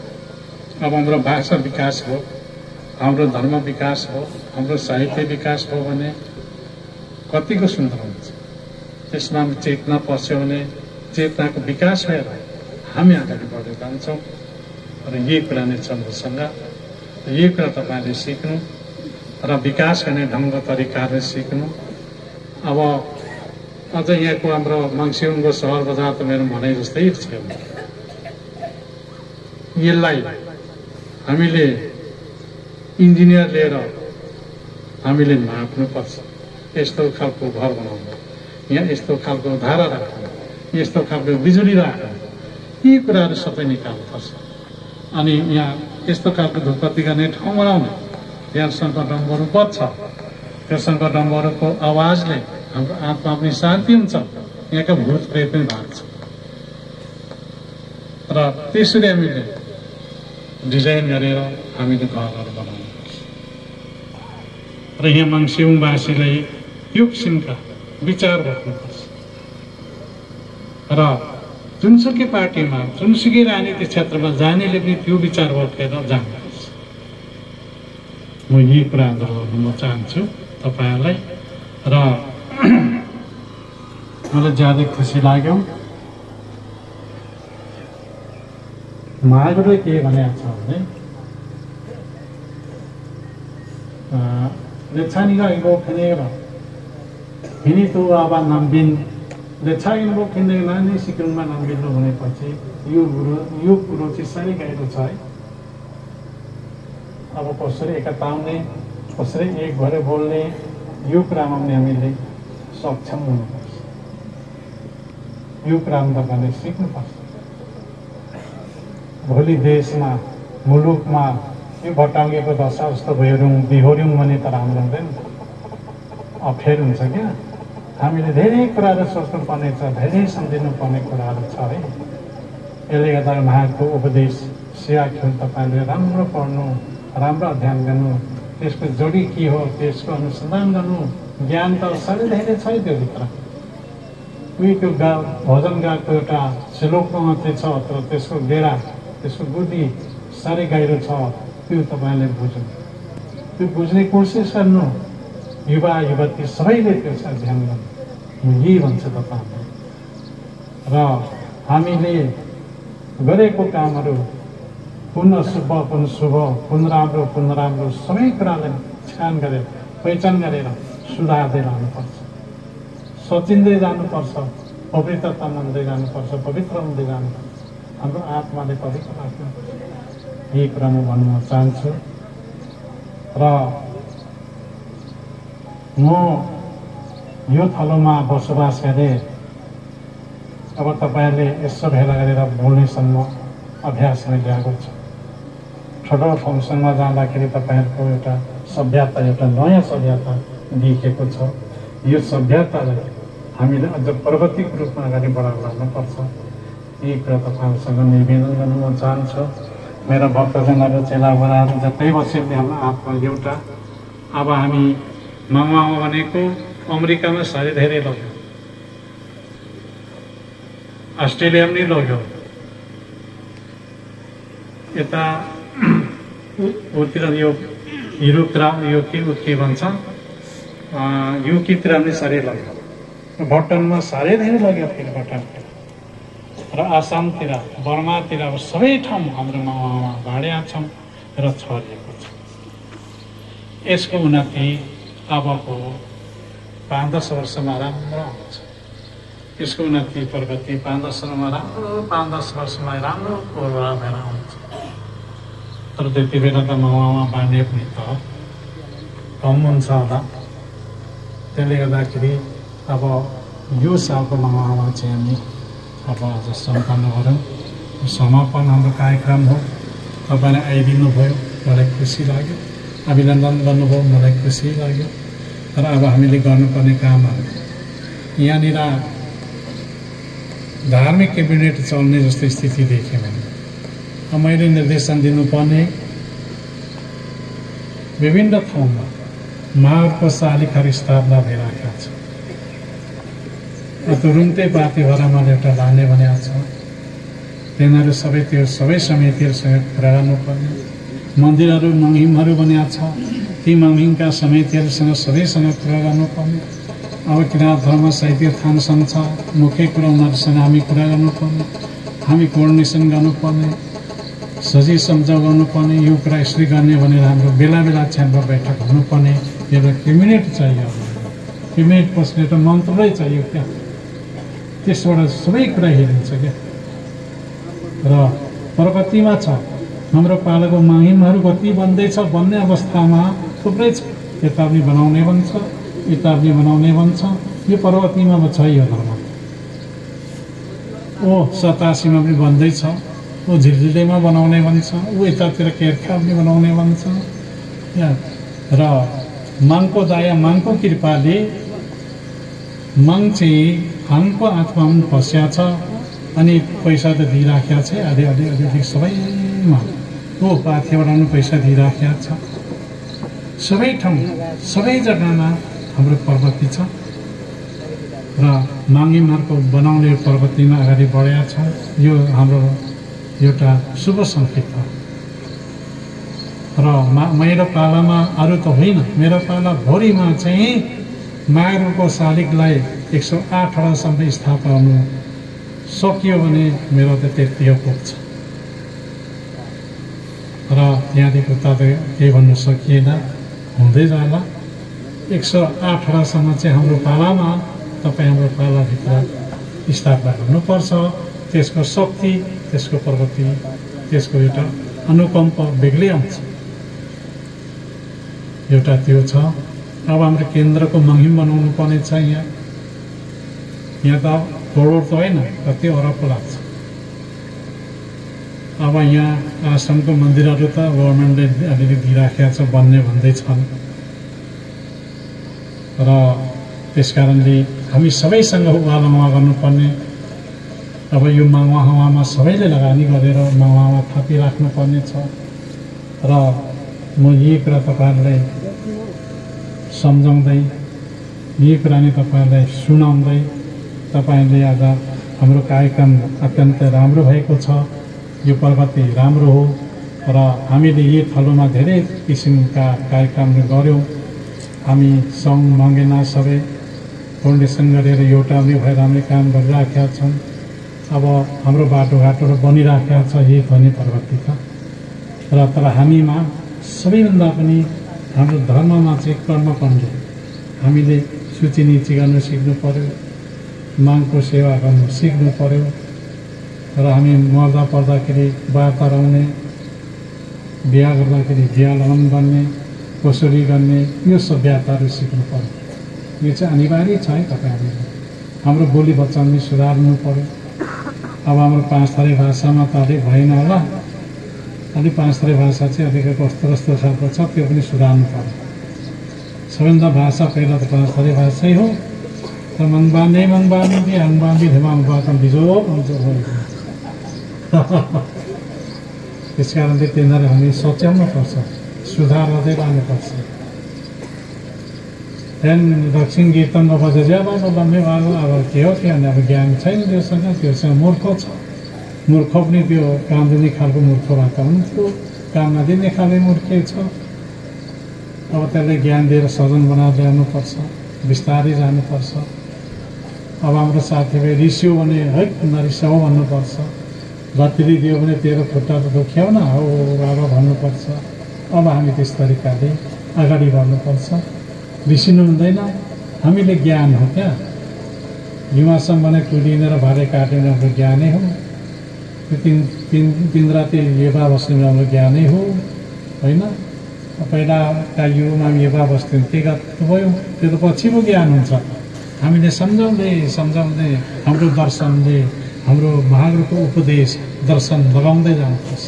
अब हाम्रो भाषा विकास हो, हाम्रो धर्म विकास हो, हाम्रो साहित्य विकास हो भने कतिको सुन्दर हुन्छ। त्यसमा चेतना पस्यो भने चेतनाको विकास भएर हामी अगाडि बढेर जान्छौँ। र यही कुरा नै छ मसँग। यही कुरा तपाईँले सिक्नु र विकास गर्ने ढङ्ग तरिकाले सिक्नु। अब अझ यहाँको हाम्रो मङ्सिरको सहर बजार त मेरो भनाइ जस्तै छ। यसलाई हामीले इन्जिनियर लिएर हामीले नाप्नुपर्छ। यस्तो खालको घर बनाउनु, यहाँ यस्तो खालको धारा राख्नु, यस्तो खालको बिजुली राख्नु, यी कुराहरू सबै निकाल्नुपर्छ। अनि यहाँ यस्तो खालको धुपबत्ती गर्ने ठाउँ बनाउनु, यहाँ शङ्खडम्बहरू बज्छ, त्यो शङ्खडम्बरको आवाजले हाम्रो आत्मा पनि शान्ति हुन्छ, यहाँका भूत प्रेत पनि भाग्छ। र त्यसरी हामीले डिजाइन गरेर हामीले घरहरू बनाउनुपर्छ। र यहाँ मङ्सिरवासीलाई यो किसिमका विचार राख्नुपर्छ। र जुनसुकै पार्टीमा, जुनसुकै राजनीतिक क्षेत्रमा जानेले पनि त्यो विचार बोकेर जानुपर्छ। म यही कुराहरू गर्न म चाहन्छु तपाईँहरूलाई। र मलाई ज्यादै खुसी लाग्यो। महागुरुले के भनेको छ भने लेच्छानि가 이거 그네라 हिनी तो अब नम्बिन लेच्छानिको किन्ने नानी सिक्किममा नम्बिनु भनेपछि यो कुरो चाहिँ साह्रै गाह्रो छ है। अब कसरी एकताउने, कसरी एक भएर बोल्ने, यो कुरामा पनि हामीले सक्षम हुनुपर्छ। यो कुरामा तपाईँले सिक्नुपर्छ। भोलि देशमा, मुलुकमा यो भटाङ्गेको दशा जस्तो बिहोर्यौँ भने त राम्रो हुँदैन, अप्ठ्यारो हुन्छ क्या। हामीले धेरै कुराहरू सोच्नुपर्ने छ, धेरै सम्झिनुपर्ने कुराहरू छ है। यसले गर्दा उहाँको उपदेश सियाख्यौँ तपाईँले राम्रो पढ्नु, राम्रो अध्ययन गर्नु, त्यसको जोडी के हो त्यसको अनुसन्धान गर्नु। ज्ञान त साह्रै धेरै छ त्योभित्र। उही त्यो भजन गाएको एउटा श्लोकमा मात्रै छ, तर त्यसको बेडा, त्यसको बुद्धि साह्रै गाह्रो छ। त्यो तपाईँले बुझ्नु, त्यो बुझ्ने कोसिस गर्नु। युवा युवती सबैले त्यो अध्ययन गर्नु, म यही भन्छु तपाईँलाई। र हामीले गरेको कामहरू पुनः शुभ, पुनः राम्रो सबै कुरालाई छान गरेर, पहिचान गरेर सुधार्दै लानुपर्छ। सचिँदै जानुपर्छ, पवित्रता मान्दै जानुपर्छ, पवित्र हुँदै जानुपर्छ। हाम्रो आत्माले पवित्र राख्नुपर्छ। यही कुरा म भन्न चाहन्छु। र म यो थलोमा बसोबास गरेँ। अब तपाईँहरूले यसो भेला गरेर बोल्नेसम्म अभ्यास मैले ल्याएको छु। ठुलो ठाउँसँग जाँदाखेरि तपाईँहरूको एउटा सभ्यता, एउटा नयाँ सभ्यता देखेको छ। यो सभ्यतालाई हामीले अझ प्रगतिको रूपमा अगाडि बढाएर लानुपर्छ। यही कुरा तपाईँहरूसँग निवेदन गर्न म चाहन्छु। मेरा भक्तजनहरू, चेलाबडाहरू जतै बस्यो भने हाम्रो आत्मा एउटा। अब हामी मामा भनेको अमेरिकामा साह्रै धेरै लग्यो, अस्ट्रेलियामा पनि लग्यो, यता उतिर यो युरोपतिर यो के भन्छ युकेतिर पनि साह्रै लग्यो। भुटानमा साह्रै धेरै लग्यो। फेरि भुटानतिर र आसामतिर, बर्मातिर, अब सबै ठाउँ हाम्रो मामा भाड्या छौँ र छरिएको छ। यसको उन्नति अबको 5-10 वर्षमा राम्रो हुन्छ। यसको उन्नति प्रगति 5-10 वर्षमा राम्रो पूर्वाधार आउँछ। तर त्यति बेला त मामा बाँड्ने पनि त कम हुन्छ होला। त्यसले गर्दाखेरि अब यो सालको मामा चाहिँ हामी अब आज सम्पन्न गरौँ। समापन हाम्रो कार्यक्रम हो। तपाईँले आइदिनु भयो, मलाई खुसी लाग्यो। अभिनन्दन गर्नुभयो, मलाई खुसी लाग्यो। तर अब हामीले गर्नुपर्ने कामहरू यहाँनिर धार्मिक क्याबिनेट चल्ने जस्तो स्थिति देख्यौँ। मैले निर्देशन दिनुपर्ने विभिन्न ठाउँमा माघको शालिखाहरू स्थापना भइरहेका छ। तुरुन्तै पार्टीभरामा एउटा लाने भनेको छ। तिनीहरू सबै त्यो सबै समितिहरूसँग कुरा गर्नुपर्ने। मन्दिरहरू मङ्हिमहरू बनिएको छ, ती मङ्हिमका समितिहरूसँग सबैसँग कुरा गर्नुपर्ने। अब किराँत धर्म साहित्य थान सङ्घ छ, मुख्य कुरा उनीहरूसँग हामी कुरा गर्नुपर्ने। हामी कोर्डिनेसन गर्नुपर्ने, सजिलो सम्झाउ गर्नुपर्ने। यो कुरा यसरी गर्ने भनेर हाम्रो बेला बेला चाहिँ हाम्रो बैठक हुनुपर्ने। एउटा क्याबिनेट चाहियो, क्याबिनेट बस्ने एउटा मन्त्रालय चाहियो क्या। त्यसबाट सबै कुरा हेरिन्छ क्या। र प्रगतिमा छ हाम्रो पालाको मङ्हिमहरू कति बन्दैछ, बन्ने अवस्थामा थुप्रै छ। यता पनि बनाउने भन्छ, यता पनि बनाउने भन्छ। यो प्रगतिमा छ यो धर्म। ओ 87मा पनि बन्दैछ, ओ झिलझिलेमा बनाउने भन्छ, ऊ यतातिर केरखा पनि बनाउने भन्छ। र माङको दया, माङको कृपाले माङ चाहिँ हाङको आत्मा पनि फस्या छ। अनि पैसा त दिइराखेको छ, अलि सबैमा। ओ पाथीबाट पनि पैसा दिइराखेको छ। सबै ठाउँ सबै जग्गामा हाम्रो प्रगति छ। र माङ्गिमहरूको बनाउने प्रगतिमा अगाडि बढेका छ। यो हाम्रो एउटा शुभ सङ्केत हो। र मेरो पालामा अरू त होइन, मेरो पाला भोरिमा चाहिँ माघको शालिगलाई 108वटासम्म स्थापना गर्नु सकियो भने मेरो त त्यति पुग्छ। र त्यहाँदेखि उता त केही भन्नु सकिएन, हुँदै जाला। 108वटासम्म चाहिँ हाम्रो पालामा तपाईँ हाम्रो पालाभित्र स्थापना गर्नुपर्छ। त्यसको शक्ति, त्यसको प्रगति, त्यसको एउटा अनुकम्प बेग्लै आउँछ। एउटा त्यो छ। अब हाम्रो केन्द्रको मङ्हिम बनाउनु पर्ने छ। यहाँ त करोड त होइन, कति अरबको लाग्छ। अब यहाँ आश्रमको मन्दिरहरू त गभर्मेन्टले अलिअलि दिइराखेको छ, बन्ने भन्दैछन्। र त्यस कारणले हामी सबैसँग उहाँलमा गर्नुपर्ने। अब यो माउवा सबैले लगानी गरेर माउवा थपिराख्नुपर्ने छ। र म यही कुरा तपाईँहरूलाई सम्झाउँदै, यही कुरा नै तपाईँहरूलाई सुनाउँदै, तपाईँले आज हाम्रो कार्यक्रम अत्यन्त राम्रो भएको छ। यो प्रगति राम्रो हो। र हामीले यही थलोमा धेरै किसिमका कार्यक्रमहरू गऱ्यौँ। हामी सङ्घ मङ्गेना सबै फाउन्डेसन गरेर एउटा पनि भएर हामीले काम गरिराखेका छौँ। अब हाम्रो बाटोघाटोहरू बनिराखेका छ। यही पनि प्रगति छ। र तर हामीमा सबैभन्दा पनि हाम्रो धर्ममा चाहिँ कर्मकाण्ड हामीले सूची नीति गर्न सिक्नु पर्यो, मागको सेवा गर्नु सिक्नु पर्यो। र हामी मर्दा पर्दाखेरि वार्ता लगाउने, बिहा गर्दाखेरि बिहा लगाउनु गर्ने, कसरी गर्ने, यो सभ्यताहरू सिक्नु पर्यो। यो चाहिँ अनिवार्य छ है तपाईँहरूले। हाम्रो बोली वचन पनि सुधार्नु पर्यो। अब हाम्रो 5 थरी भाषामा त अलिक भएन होला, अलिक 5 थरी भाषा चाहिँ अलिक कस्तो कस्तो खालको छ, त्यो पनि सुधार्नु पर्यो। सबैभन्दा भाषा पहिला त 5 थरी भाषै हो। त मङबाने मङबानी दि हाङबानी धेमाङबाटम बिजो हुन्छ। त्यस कारणले तिनीहरू हामी सच्याउनुपर्छ, सुधार गर्दै लानुपर्छ। त्यहाँदेखि दक्षिण कीर्तनमा बजेर ज्यादाको लम्बे भागो अब के हो के भने अब ज्ञान छैन त्योसँग मूर्ख छ। मूर्ख पनि त्यो काम दिने खालको मूर्ख भए त हुन्थ्यो, काम नदिने खाले मूर्खै छ। अब त्यसलाई ज्ञान दिएर सजन बनाएर ल्याउनुपर्छ, बिस्तारै जानुपर्छ। अब हाम्रो साथीभाइ रिस्यो भने है नरिसाउ भन्नुपर्छ। बत्ती दियो भने तेरो खुट्टा त दुख्याउ न हो बाबा भन्नुपर्छ। अब हामी त्यस तरिकाले अगाडि बढ्नुपर्छ, रिसिनु हुँदैन। हामीले ज्ञान हो क्या, हिमासम्म नै कुदिने र भारे काट्ने हाम्रो ज्ञानै हो। तिन राति युवा बस्ने हाम्रो ज्ञानै हो होइन। पहिलाका युगमा युवा बस्थ्यौँ, के भयो, त्यो त पछिको ज्ञान हुन्छ। हामीले सम्झाउँदै सम्झाउँदै हाम्रो दर्शनले, हाम्रो महागुरुको उपदेश दर्शन लगाउँदै जानुपर्छ।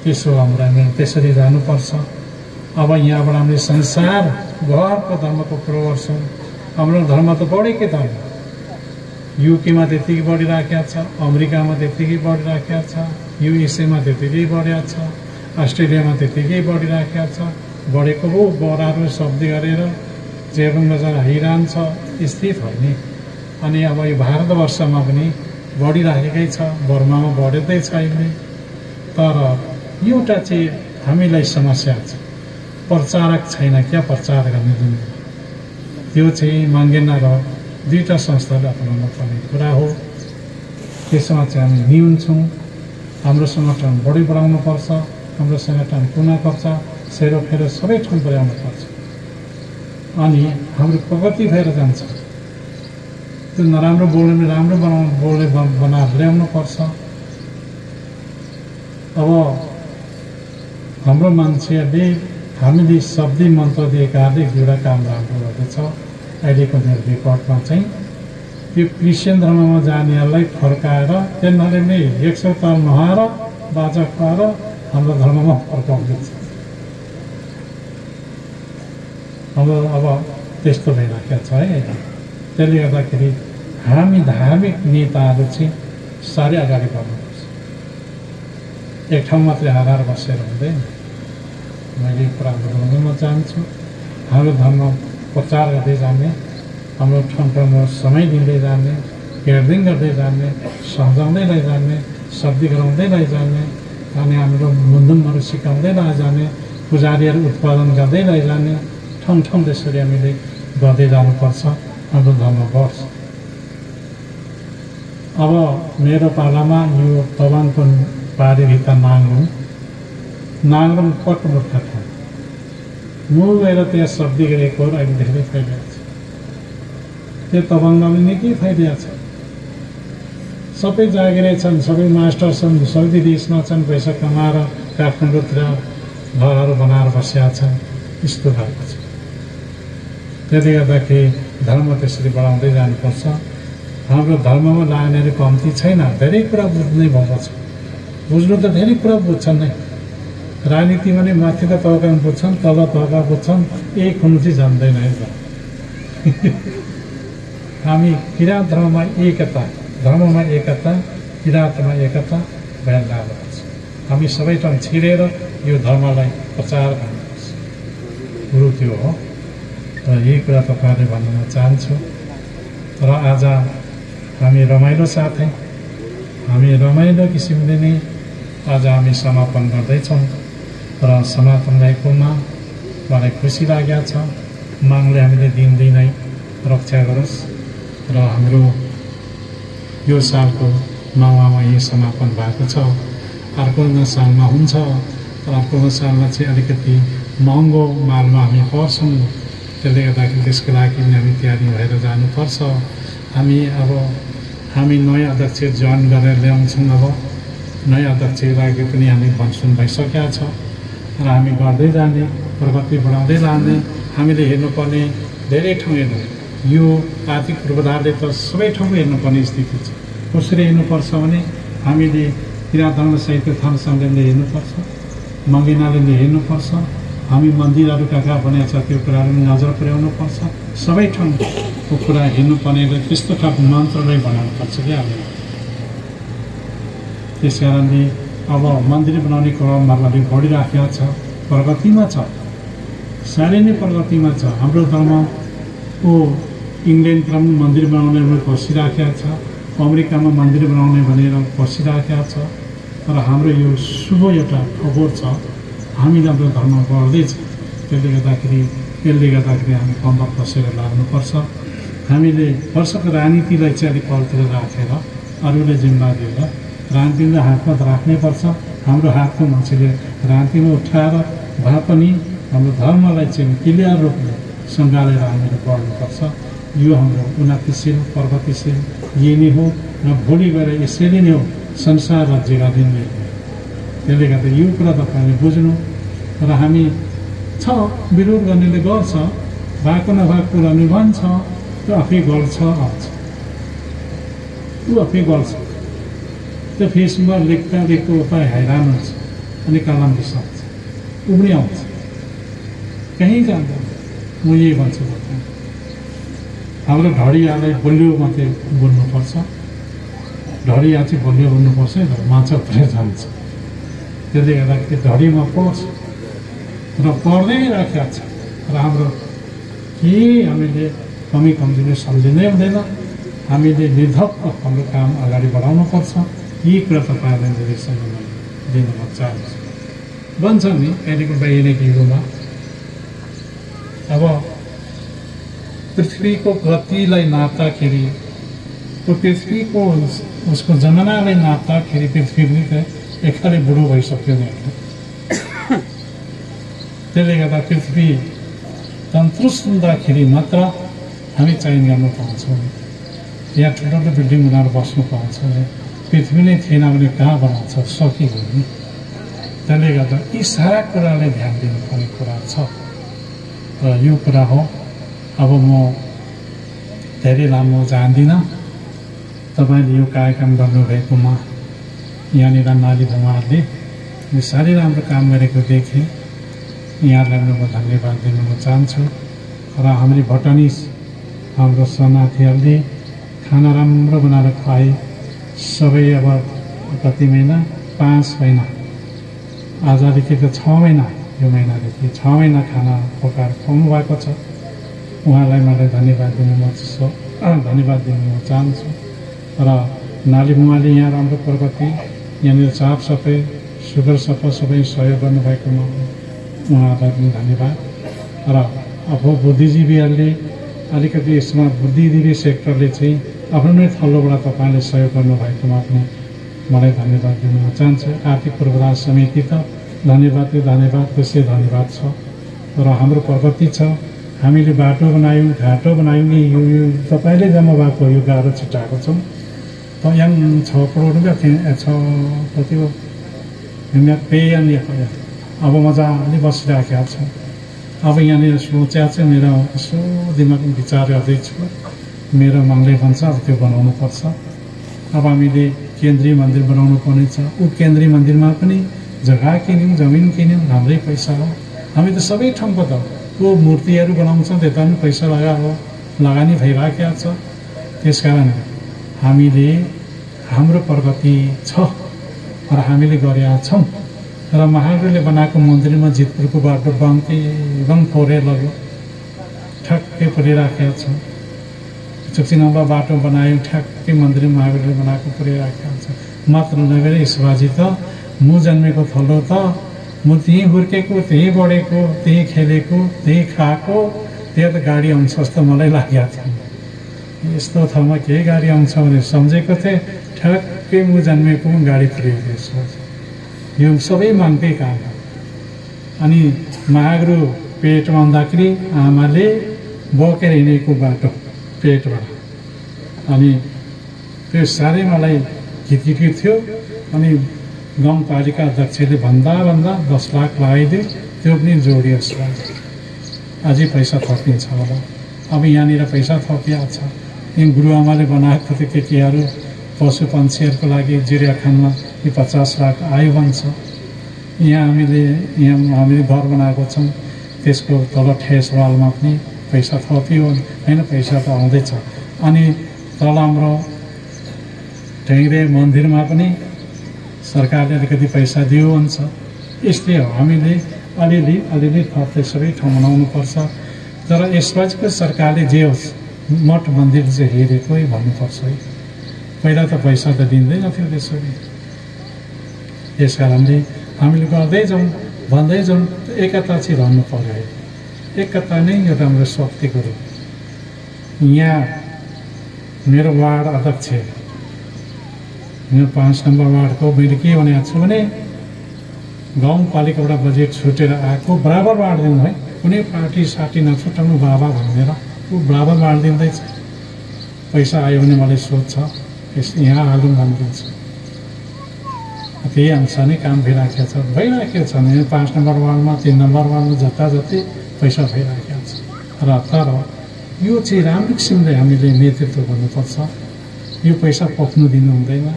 त्यसो हाम्रो त्यसरी जानुपर्छ। अब यहाँबाट हामीले संसार घरको धर्मको कुरो गर्छौँ। हाम्रो धर्म त बढेकै धर्म, युकेमा त्यतिकै बढिराखेको छ, अमेरिकामा त्यतिकै बढिराखेको छ, युएसएमा त्यतिकै बढेको छ, अस्ट्रेलियामा त्यतिकै बढिराखेको छ। बढेको हो बराबर शब्दी गरेर जेबङ बजार हैरान छ, स्थित होइन। अनि अब यो भारतवर्षमा पनि बढिराखेकै छ, बर्मामा बढ्दै छैन। तर एउटा चाहिँ हामीलाई समस्या छ, प्रचारक छैन क्या प्रचार गर्ने जुन त्यो चाहिँ मागेन र दुईटा संस्थाले अपनाउन पर्ने कुरा हो। त्यसमा चाहिँ हामी न्यून छौँ। हाम्रो सङ्गठन बढी बढाउनु पर्छ, हाम्रो सङ्गठन कुना पर्छ, सेरोफेरो सबै ठाउँ पुर्याउनु पर्छ। अनि हाम्रो प्रगति भएर जान्छ। त्यो नराम्रो बोल्ने राम्रो बनाएर ल्याउनु पर्छ। अब हाम्रो मान्छेहरूले हामीले शब्दी मन्त्र दिएकाले एउटा काम राम्रो गर्दैछ। अहिलेको मेरो रिपोर्टमा चाहिँ त्यो क्रिस्चियन धर्ममा जानेहरूलाई फर्काएर तिनीहरूले नै 100 ताल नहाएर बाजा खुवाएर हाम्रो धर्ममा फर्काउँदैछ। अब त्यस्तो भइराखेको छ है। त्यसले गर्दाखेरि हामी धार्मिक नेताहरू चाहिँ साह्रै अगाडि बढ्नुपर्छ। एक ठाउँ मात्रै आधार बसेर हुँदैन। मैले कुरा बताउन चाहन्छु, हाम्रो धर्म प्रचार गर्दै जाने, हाम्रो ठाउँ ठाउँमा समय दिँदै जाने, हेर्दै गर्दै जाने, सम्झाउँदै लैजाने, शब्दी गराउँदै लैजाने, अनि हाम्रो मुन्दुमहरू सिकाउँदै लैजाने, पुजारीहरू उत्पादन गर्दै लैजाने, ठाउँ ठाउँ त्यसरी हामीले गर्दै जानुपर्छ। हाम्रो धर्म बढ्छ। अब मेरो पालामा यो तवाङको पारी भित्र नाङ्रुङ पटमुर्ख ठाउँ म गएर त्यहाँ शब्दी गरेको अहिले धेरै फैलिएको छ। त्यो तवाङमा पनि निकै फैलिएको छ। सबै जागिरे छन्, सबै मास्टर छन्, सबै देशमा छन्, पैसा कमाएर काठमाडौँतिर घरहरू बनाएर बसेका छन्। यस्तो भएको छ। त्यसले गर्दाखेरि धर्म त्यसरी बढाउँदै जानुपर्छ। हाम्रो धर्ममा लाग्नेहरू कम्ती छैन, धेरै कुरा बुझ्नै भएको छ। बुझ्नु त धेरै कुरा बुझ्छन् नै। राजनीतिमा नै माथि त तहका बुझ्छन्, तल तहका बुझ्छन्, एक हुनु चाहिँ जान्दैन है त। हामी किराँत धर्ममा एकता, धर्ममा एकता, किराँतमा एकता भएर जानुपर्छ। हामी सबै ठाउँ छिरेर यो धर्मलाई प्रचार गर्नुपर्छ। गुरु त्यो हो। र यही कुरा तपाईँहरूले भन्न म चाहन्छु। तर आज हामी रमाइलो साथै हामी रमाइलो किसिमले नै आज हामी समापन गर्दैछौँ। र समापन भएकोमा मलाई खुसी लागेको छ। मागले हामीले दिनदिनै रक्षा गरोस् र हाम्रो यो सालको माउमा यही समापन भएको छ। अर्को सालमा हुन्छ, तर अर्को सालमा चाहिँ अलिकति महँगो मालमा हामी पर्छौँ। त्यसले गर्दाखेरि त्यसको लागि हामी तयारी भएर जानुपर्छ। हामी नयाँ अध्यक्ष जोइन गरेर ल्याउँछौँ। अब नयाँ अध्यक्षको लागि पनि हामी भनसुन भइसकेका छ र हामी गर्दै जाने, प्रगति बढाउँदै लाने। हामीले हेर्नुपर्ने धेरै ठाउँ हेर्नु, यो आर्थिक पूर्वाधारले त सबै ठाउँ हेर्नुपर्ने स्थिति छ। कसरी हेर्नुपर्छ भने हामीले किराँत धर्म साहित्य थान सङ्घले हेर्नुपर्छ, मङ्गेनाले हेर्नुपर्छ। हामी मन्दिरहरू कहाँ कहाँ बनाएको छ त्यो कुराहरू नजर पुर्याउनुपर्छ। सबै ठाउँको कुरा हेर्नुपर्ने र त्यस्तो खालको मन्त्रलाई बनाउनुपर्छ क्या हामीले। त्यस कारणले अब मन्दिर बनाउने क्रममा अलि बढिराखेको छ, प्रगतिमा छ, साह्रै नै प्रगतिमा छ। हाम्रो धर्मको इङ्ल्यान्डतिर पनि मन्दिर बनाउने बसिराखेको छ, अमेरिकामा मन्दिर बनाउने भनेर बसिराखेको छ। तर हाम्रो यो शुभ एउटा खबर छ, हामीले हाम्रो धर्म बढ्दैछ। त्यसले गर्दाखेरि हामी कम्बर बसेर लाग्नुपर्छ। हामीले वर्षको राजनीतिलाई चाहिँ अलिक पलतिर राखेर अरूले जिम्मा दिएर राजनीतिलाई हातमा राख्नैपर्छ। हाम्रो हातको मान्छेले राजनीतिमा उठाएर भए पनि हाम्रो धर्मलाई चाहिँ क्लियर रूपले सङ्घालेर हामीले बढ्नुपर्छ। यो हाम्रो उन्नतिशील प्रगतिशील यही नै हो र भोलि गएर यसरी नै हो संसार राज्यका दिनले। त्यसले गर्दा यो कुरा तपाईँले बुझ्नु। र हामी छ विरोध गर्नेले गर्छ, भएको नभएको कुरा नि भन्छ, त्यो आफै गर्छ आउँछ, ऊ आफै गर्छ। त्यो फेसबुकमा लेख्दा उपाय हैरान हुन्छ अनि कलम बिसाउँछ, ऊ पनि आउँछ, कहीँ जाँदैन। म यही भन्छु हाम्रो ढडियालाई बलियो मात्रै बोल्नुपर्छ, ढडिया चाहिँ बलियो बोल्नुपर्छ, माछा पुरै जान्छ। त्यसले गर्दाखेरि ढडीमा पढ्छ र पढ्दै राखेको छ र हाम्रो के हामीले कमी कमजोरी सम्झिनै हुँदैन। हामीले निर्धक्क हाम्रो काम अगाडि बढाउनुपर्छ। यी कुरा तपाईँहरूलाई निर्देशन दिन म चाहन्छु। भन्छ नि अहिलेको वैज्ञानिक युगमा अब पृथ्वीको गतिलाई नाप्दाखेरि, पृथ्वीको उसको जमानालाई नाप्दाखेरि पृथ्वी पनि एकखाले बुढो भइसक्यो नि। त्यसले गर्दा पृथ्वी तन्तुरुस्त हुँदाखेरि मात्र हामी चयन गर्न पाउँछौँ। यहाँ ठुल्ठुलो बिल्डिङ बनाएर बस्नु पाउँछौँ। पृथ्वी नै थिएन भने कहाँ बनाउँछ, सकियो नि। त्यसले गर्दा यी सारा कुरालाई ध्यान दिनुपर्ने कुरा छ र यो कुरा हो। अब म धेरै लामो जान्दिनँ। तपाईँले यो कार्यक्रम गर्नुभएकोमा यहाँनिर नाली बुवाहरूले यो साह्रै राम्रो काम गरेको देखेँ। यहाँलाई म धन्यवाद दिन म चाहन्छु। र हाम्रो भटनिस हाम्रो शरणार्थीहरूले खाना राम्रो बनाएर खुवाए। सबै अब कति महिना, 5 महिना, आजदेखि त 6 महिना, यो महिनादेखि 6 महिना खाना पकाएर खुवाउनु भएको छ। उहाँलाई मलाई धन्यवाद दिन म चाहन्छु। र नाली बुवाले यहाँ राम्रो प्रगति, यहाँनिर साफसफाइ, सुग्घर सफा सबै सहयोग गर्नुभएकोमा उहाँहरूलाई पनि धन्यवाद। र अब बुद्धिजीवीहरूले अलिकति यसमा बुद्धिजीवी सेक्टरले चाहिँ आफ्नो नै थल्लोबाट तपाईँले सहयोग गर्नुभएकोमा पनि मलाई धन्यवाद दिन चाहन्छु। आर्थिक पूर्वाधार समिति त धन्यवाद त्यसै धन्यवाद छ। र हाम्रो प्रगति छ। हामीले बाटो बनायौँ, घाटो बनायौँ नि। यो तपाईँले जम्मा भएको यो गाह्रो छिटाएको छौँ। त यहाँ 6 करोड रुपियाँ 6 कति हो पेय अब मजाले बसिराखेका छ। अब यहाँनिर सोचेको चाहिँ मेरो यसो दिमागमा विचार गर्दैछु। मेरो मनले भन्छ अब त्यो बनाउनु पर्छ। अब हामीले केन्द्रीय मन्दिर बनाउनु पर्ने छ। ऊ केन्द्रीय मन्दिरमा पनि जग्गा किन्यौँ, जमिन किन्यौँ, हाम्रै पैसा हो। हामी त सबै ठाउँको त ऊ मूर्तिहरू बनाउँछौँ, त्यता पनि पैसा लगानी भइराखेको छ। त्यसकारण हामीले हाम्रो प्रगति छ र हामीले गरेका छौँ। र महावीरले बनाएको मन्दिरमा जितपुरको बाटो बङ फोरेर लग्यो, ठ्याक्कै पुरिराखेका छ। चुक्चिनम्बा बाटो बनायौँ, ठ्याक्कै मन्दिर महावीरले बनाएको पुरिराखेका छ। मात्र नभएर यसबाजी त म जन्मेको थलो त म त्यहीँ हुर्केको, त्यहीँ बढेको, त्यहीँ खेलेको, त्यहीँ खाएको, त्यहाँ त गाडी आउँछ जस्तो मलाई लागेको थियो। यस्तो ठाउँमा केही गाडी आउँछ भने सम्झेको थिएँ। ठ्याक्कै म जन्मेको गाडी पुर्याएको यसबाजी। यो सबै मनकै काम हो। अनि महागुरु पेटमा हुँदाखेरि आमाले बोकेर हिँडेको बाटो पेटबाट। अनि त्यो साह्रै मलाई खिचखिच थियो। अनि गाउँपालिका अध्यक्षले भन्दा 10 लाख लगाइदियो, त्यो पनि जोडियो। अझै पैसा थपिन्छ होला। अब यहाँनिर पैसा थपिएको छ। यहाँ गुरुआमाले बनाएको थियो केटीहरू पशु पन्छीहरूको लागि चिडियाखानामा 50 लाख आयो भन्छ। यहाँ हामीले घर बनाएको छौँ, त्यसको तल ठेस वालमा पनि पैसा थपियो होइन, पैसा त आउँदैछ। अनि तल हाम्रो ढेङ्ग्रे मन्दिरमा पनि सरकारले अलिकति पैसा दियो भन्छ। यस्तै हो, हामीले अलिअलि थप्दै सबै ठाउँ बनाउनुपर्छ। तर यसबाजीको सरकारले जे होस् मठ मन्दिर चाहिँ हेरेकै भन्नुपर्छ है। पहिला त पैसा त दिँदैन थियो त्यसरी। यस कारणले हामीले गर्दै जाउँ, भन्दै जाउँ, एकता चाहिँ रहनु पर्यो है। एकता नै एउटा हाम्रो शक्ति कुरो। यहाँ मेरो वार्ड अध्यक्ष, मेरो 5 नम्बर वार्डको मैले के भनेको छु भने गाउँपालिकाबाट बजेट छुटेर आएको बराबर बाँड दिनु है। कुनै पार्टी सार्टी नछुटाउनु बाबा भनेर ऊ बराबर बाँड दिँदैछ। पैसा आयो भने मलाई सोध्छ, यहाँ हालौँ भनिदिन्छ। त्यही अनुसार नै काम भइराखेको छ, भइराखेको छ। मेरो 5 नम्बर वार्डमा 3 नम्बर वार्डमा जति पैसा भइराखेको छ। र तर यो चाहिँ राम्रो किसिमले हामीले नेतृत्व गर्नुपर्छ। यो पैसा पक्नु दिनु हुँदैन,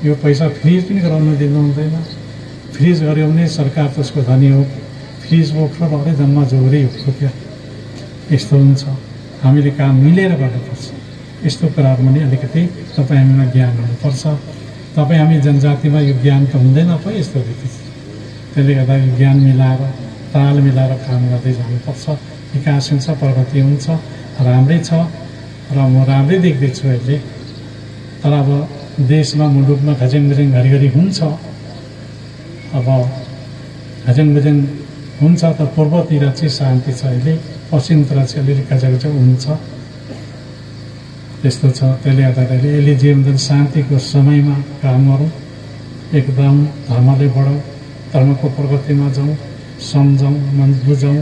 यो पैसा फ्रिज पनि गराउनु दिनु हुँदैन। फ्रिज गऱ्यो भने सरकार त्यसको धनी हो, फ्रिज बोक्छ भने जम्मा जोरै हो क्या, यस्तो हुन्छ। हामीले काम मिलेर गर्नुपर्छ। यस्तो कुराहरूमा नि अलिकति तपाईँ हामीमा ज्ञान हुनुपर्छ। तपाईँ हामी जनजातिमा यो ज्ञान त हुँदैन पो यस्तो रीति। त्यसले गर्दा यो ज्ञान मिलाएर ताल मिलाएर काम गर्दै जानुपर्छ। विकास हुन्छ, प्रगति हुन्छ, राम्रै छ र म राम्रै देख्दैछु अहिले। तर अब देशमा मुलुकमा घज्याङ घरिघरि हुन्छ। अब घज्याङ हुन्छ त पूर्वतिर चाहिँ शान्ति छ अहिले, पश्चिमतिर चाहिँ अलिअलि कचाकचा हुन्छ। त्यस्तो छ। त्यसले गर्दाखेरि यसले जीवन शान्तिको समयमा काम गरौँ, एकदम धर्मले बढाउँ, धर्मको प्रगतिमा जाउँ, सम्झौँ, मन बुझौँ।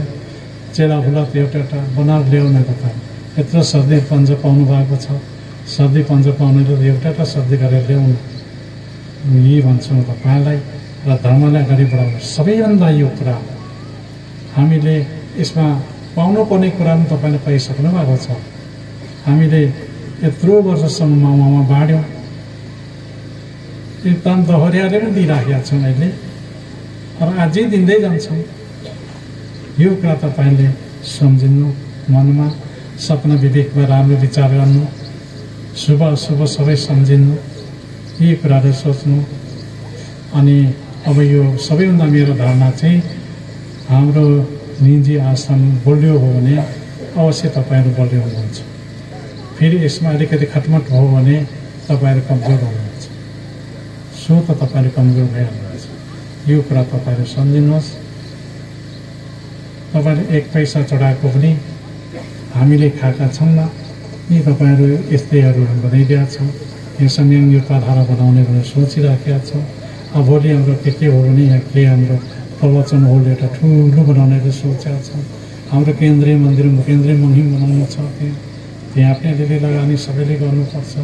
चेलाफुला त एउटा बनाएर ल्याउन तपाईँ यत्रो शब्दी पञ्च पाउनु भएको छ। शब्दी पञ्च पाउनेले एउटा शब्दी गरेर ल्याउनु। यही भन्छु म तपाईँलाई। र धर्मलाई अगाडि बढाउनु सबैभन्दा यो कुरा हो। हामीले यसमा पाउनुपर्ने कुरा पनि तपाईँले पाइसक्नु भएको छ। हामीले यत्रो वर्षसम्म माउमा बाँड्यौँ, एकदम दोहोऱ्याएर पनि दिइराखेका छौँ अहिले, र अझै दिँदै जान्छौँ। यो कुरा तपाईँले सम्झिनु, मनमा सपना विवेकमा राम्रो विचार गर्नु, शुभ अशुभ सबै सम्झिनु, यी कुराहरू सोच्नु। अनि अब यो सबैभन्दा मेरो धारणा चाहिँ हाम्रो निजी आश्रम बलियो हो भने अवश्य तपाईँहरू बलियो हुनुहुन्छ। फेरि यसमा अलिकति खटमट हो भने तपाईँहरू कमजोर हुनुहुन्छ। सो त तपाईँहरू कमजोर भइहाल्नुहुन्छ। यो कुरा तपाईँहरू सम्झिनुहोस्। तपाईँले एक पैसा चढाएको पनि हामीले खाएका छौँ न। यी तपाईँहरू यस्तैहरू बनाइदिएका छौँ। यो संयम यो धारा बनाउने भनेर सोचिराखेका छौँ। अब भोलि हाम्रो के हो भने यहाँ के हाम्रो प्रवचन होल एउटा ठुलो बनाउने सोचेका छौँ। हाम्रो केन्द्रीय मन्दिर केन्द्रीय मन्दिर बनाउनु छ। त्यहाँ पनि अलिअलि लगानी सबैले गर्नुपर्छ।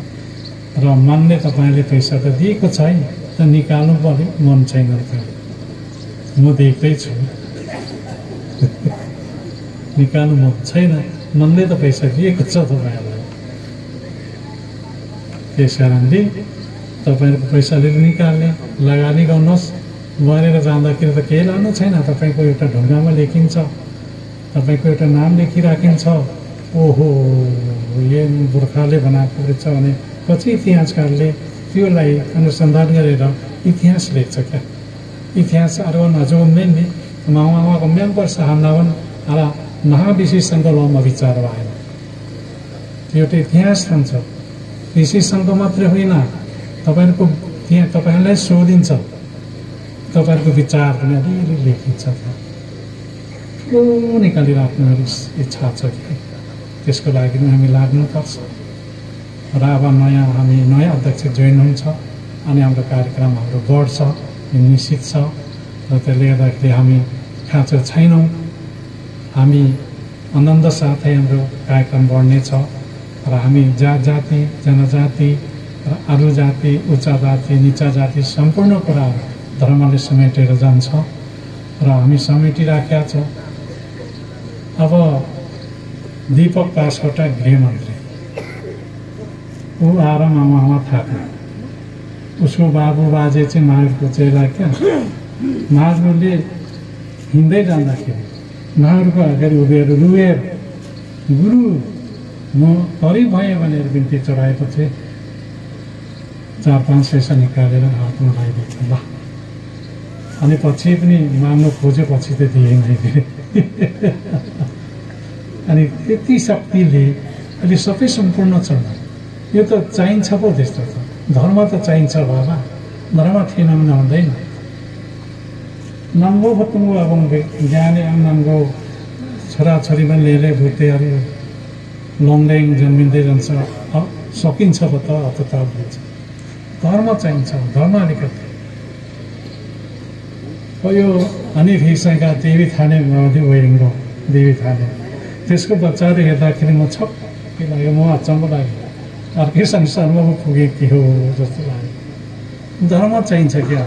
र मनले तपाईँले पैसा त दिएको छ है, त निकाल्नु पर्यो। मन छैन त म देख्दैछु, निकाल्नु मन छैन। मनले त पैसा दिएको छ तपाईँहरूलाई। त्यस कारणले तपाईँहरूको पैसाले निकाल्ने लगानी गर्नुहोस्। मरेर जाँदाखेरि त केही लानु छैन। तपाईँको एउटा ढुङ्गामा लेखिन्छ, तपाईँको एउटा नाम लेखिराखिन्छ। ओहो यो पुर्खाले बनाएको रहेछ भने पछि इतिहासकारले त्योलाई अनुसन्धान गरेर इतिहास लेख्छ क्या। इतिहास अरू नजोड्दैन नि मामाको म्याम पर्छ हान्दावन अला नहा विशेषणको लम्बा विचार भएन। त्यो एउटा इतिहास रहन्छ। विशेषणको मात्रै होइन, तपाईँहरूको त्यहाँ तपाईँहरूलाई सोधिन्छ, तपाईँहरूको विचार पनि अलिअलि लेखिन्छ। ठुलो निकालिराख्नु इच्छा छ कि त्यसको लागि पनि हामी लाग्नुपर्छ। र अब हामी नयाँ अध्यक्ष जोइन हुन्छ अनि हाम्रो कार्यक्रम हाम्रो बढ्छ, निश्चित छ। र त्यसले गर्दाखेरि हामी खाँचो छैनौँ। हामी आनन्द साथै हाम्रो कार्यक्रम बढ्नेछ। र हामी जाति जनजाति र अरू जाति उच्च जाति निचा जाति सम्पूर्ण कुराहरू धर्मले समेटेर जान्छ र हामी समेटिराखेका छौँ। अब दीपक पासकोटा गृहमन्त्री ऊ आएर मामा थाक्यो। उसको बाबु बाजे चाहिँ महावीरको चेला क्या। महावीरले हिँड्दै जाँदाखेरि महावीरको अगाडि उभिएर रुएर गुरु म गरिब भएँ भनेर बिन्ती चढाएपछि 4-5 पैसा निकालेर हातमा लगाइदिएको। ल अनि पछि पनि माग्नु खोजेपछि त दिएन। अनि त्यति शक्तिले अहिले सबै सम्पूर्ण छ। यो त चाहिन्छ पो त्यस्तो त। धर्म त चाहिन्छ बाबा, धर्म थिएन भने हुँदैन। नङ्गो भतुङ्गो अब ज्ञाने नङ्गो छोराछोरीमा लिएर भुते अरे लङ्ल्याङ जन्मिँदै जान्छ। सकिन्छ पो त अत बुझ्छ। धर्म चाहिन्छ, धर्म अलिकति। यो हनिफ हिसाका देवी थाने वेरिङको देवी थाने त्यसको बच्चाहरू हेर्दाखेरि म छक्कै लाग्यो। म अचम्म लाग्यो, अर्कै संसारमा म पुगेँ के हो जस्तो लाग्यो। धर्म चाहिन्छ क्या।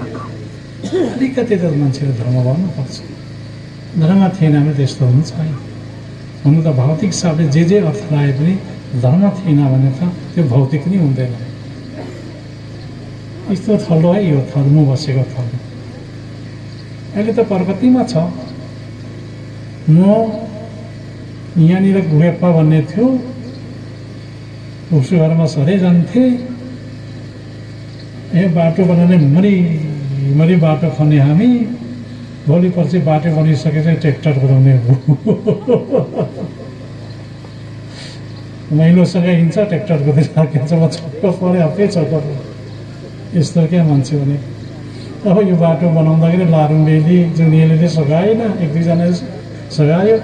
अलिकति त मान्छेले धर्म गर्नुपर्छ। धर्म थिएन भने त्यस्तो हुन्छ है। हुनु त भौतिक हिसाबले जे अर्थ लाए पनि धर्म थिएन भने त त्यो भौतिक नै हुँदैन। यस्तो थलो है यो थल्म बसेको थलो। अहिले त प्रगतिमा छ। म यहाँनिर गुहेप्पा भन्ने थियो, उसको घरमा सधैँ जान्थे। बाटो बनाउने मरी बाटो खन्ने हामी, भोलि पर्सि बाटो बनिसकेपछि ट्र्याक्टर कुदाउने हो। महिलोसँग हिँड्छ, ट्र्याक्टर कुदाइराखेको छ, म छक्क परेँ, आफै छक्क परेँ। यस्तो क्या मान्छे भने। अब यो बाटो बनाउँदाखेरि लारुङबेली जुनियरले सघाएन, एक दुईजनाले सघायो।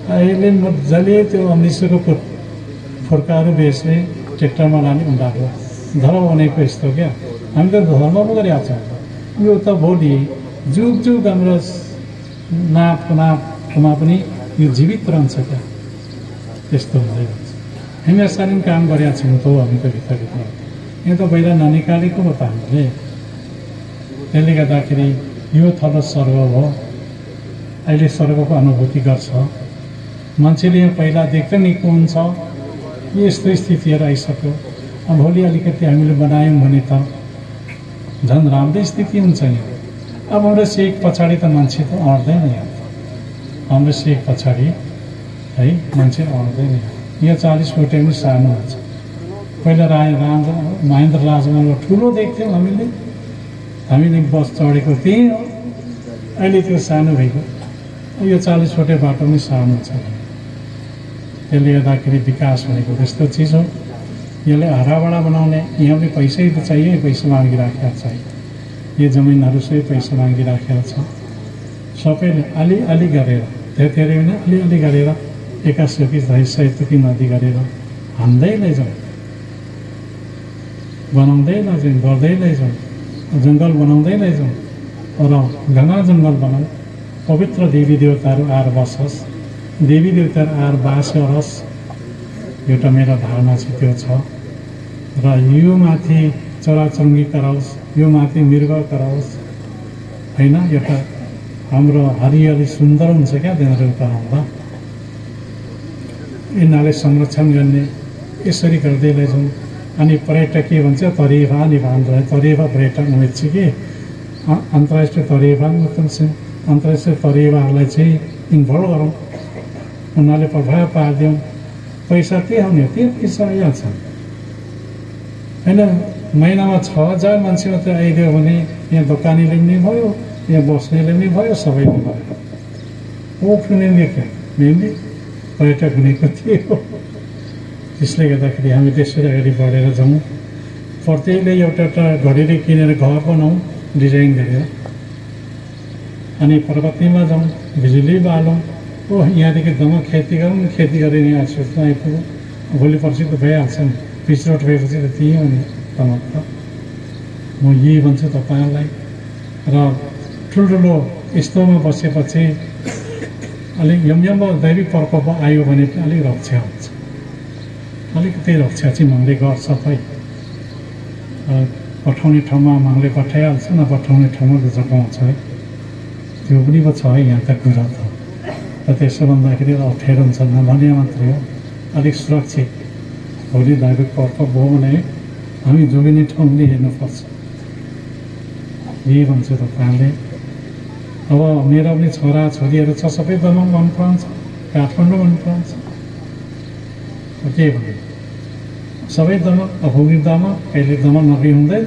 अहिले मजाले त्यो अम्लिसोको फुर्काहरू बेच्ने ट्र्याक्टरमा लाने उनीहरू धर्म बनेको यस्तो क्या। हामी त धर्ममा गरिरहेको छौँ। यो त भोलि जुग जुग हाम्रो नापमा पनि यो जीवित रहन्छ क्या। त्यस्तो हुँदै हुन्छ। हामी यसरी काम गरेका छौँ त हामी त भित्रभित्र। यो त बाहिर ननिकालेको हो त हामीले। त्यसले गर्दाखेरि यो थलो स्वर्ग हो। अहिले स्वर्गको अनुभूति गर्छ मान्छेले। यहाँ पहिला देख्दै निको हुन्छ, यस्तो स्थितिहरू आइसक्यो। अब भोलि अलिकति हामीले बनायौँ भने त झन् राम्रै स्थिति हुन्छ यहाँ। अब हाम्रो सेक पछाडि त मान्छे त अड्दैन यहाँ। हाम्रो सेक पछाडि है मान्छे अड्दैन। यहाँ 40 फुट पनि सानो हुन्छ। पहिला महेन्द्र राजमार्ग ठुलो देख्थ्यौँ हामीले बस चढेको त्यही हो। अहिले त्यो सानो भएको, यो 40 फुटे बाटो पनि सानो छ। त्यसले गर्दाखेरि विकास भनेको त्यस्तो चिज हो। यसले हराबडा बनाउने, यहाँ पनि पैसै त चाहियो, पैसा मागिराखेको छ। यो जमिनहरू सबै पैसा मागिराखेको छ। सबैले अलि गरेर, धेरै होइन, अलि गरेर 81 कि 100 तुकी नदी गरेर हान्दै लैजाउँ, बनाउँदै लैजाउँ, गर्दै लैजाउँ, जङ्गल बनाउँदै लैजाउँ। र घना जङ्गल बनाऊ, पवित्र देवी देवताहरू आएर बसोस्, देवी देवताहरू आएर बास गरोस्। एउटा मेरो धारणा चाहिँ त्यो छ। र यो माथि चराचुरुङ्गी कराओस्, यो माथि मृग कराओस् होइन। एउटा हाम्रो हरियाली सुन्दर हुन्छ क्या तिनीहरू कराउँदा। यिनीहरूले संरक्षण गर्ने, यसरी गर्दै लैजाउँ। अनि पर्यटक के भन्छ, तरेफा निभान रहे, तरेफा पर्यटक हुनेछ कि अन्तर्राष्ट्रिय तरेफा मतलब चाहिँ अन्तर्राष्ट्रिय तरेफाहरूलाई चाहिँ इन्भल्भ गरौँ। उनीहरूले प्रभाव पारिदिउँ, पैसा के आउने हो, त्यो पैसा आइहाल्छ होइन। महिनामा 6000 मान्छे मात्रै आइदियो भने यहाँ दोकानीले पनि भयो, यहाँ बस्नेले पनि भयो, सबैले भयो। उफ्रिने क्या मेनली पर्यटक हुनेको थियो। त्यसले गर्दाखेरि हामी त्यसरी अगाडि बढेर जाउँ। प्रत्येकले एउटा घडेरी किनेर घर बनाउँ डिजाइन गरेर, अनि प्रगतिमा जाउँ, बिजुली बालौँ। यहाँदेखि दमक खेती गरौँ, खेती गरेर यहाँ सोच्न आइपुगौँ। भोलि पर्सि त भइहाल्छ नि, पिच रोड भएपछि त त्यही हो नि दमक त। म यही भन्छु तपाईँहरूलाई। र ठुल्ठुलो यस्तोमा बसेपछि अलिक यम दैविक प्रकोप आयो भने पनि अलिक रक्षा हुन्छ। अलिकति रक्षा चाहिँ माग्दै गर्छ खै। पठाउने ठाउँमा माग्दै पठाइहाल्छ, नपठाउने ठाउँमा जोगाउँछ है। त्यो पनि पो छ है यहाँ त कुरा त। त्यसो भन्दाखेरि अप्ठ्यारो हुन्छ नभने मात्रै हो। अलिक सुरक्षित भोलि दैविक प्रकोप भयो भने हामी जोगिने ठाउँले हेर्नुपर्छ। यही भन्छु तपाईँहरूले। अब मेरो पनि छोरा छोरीहरू छ, सबै दमक मन पराउँछ, काठमाडौँ मन पराउँछ। के भन्नु, सबै दमक अभोगी दमक, कहिले दमक नबी हुँदैन।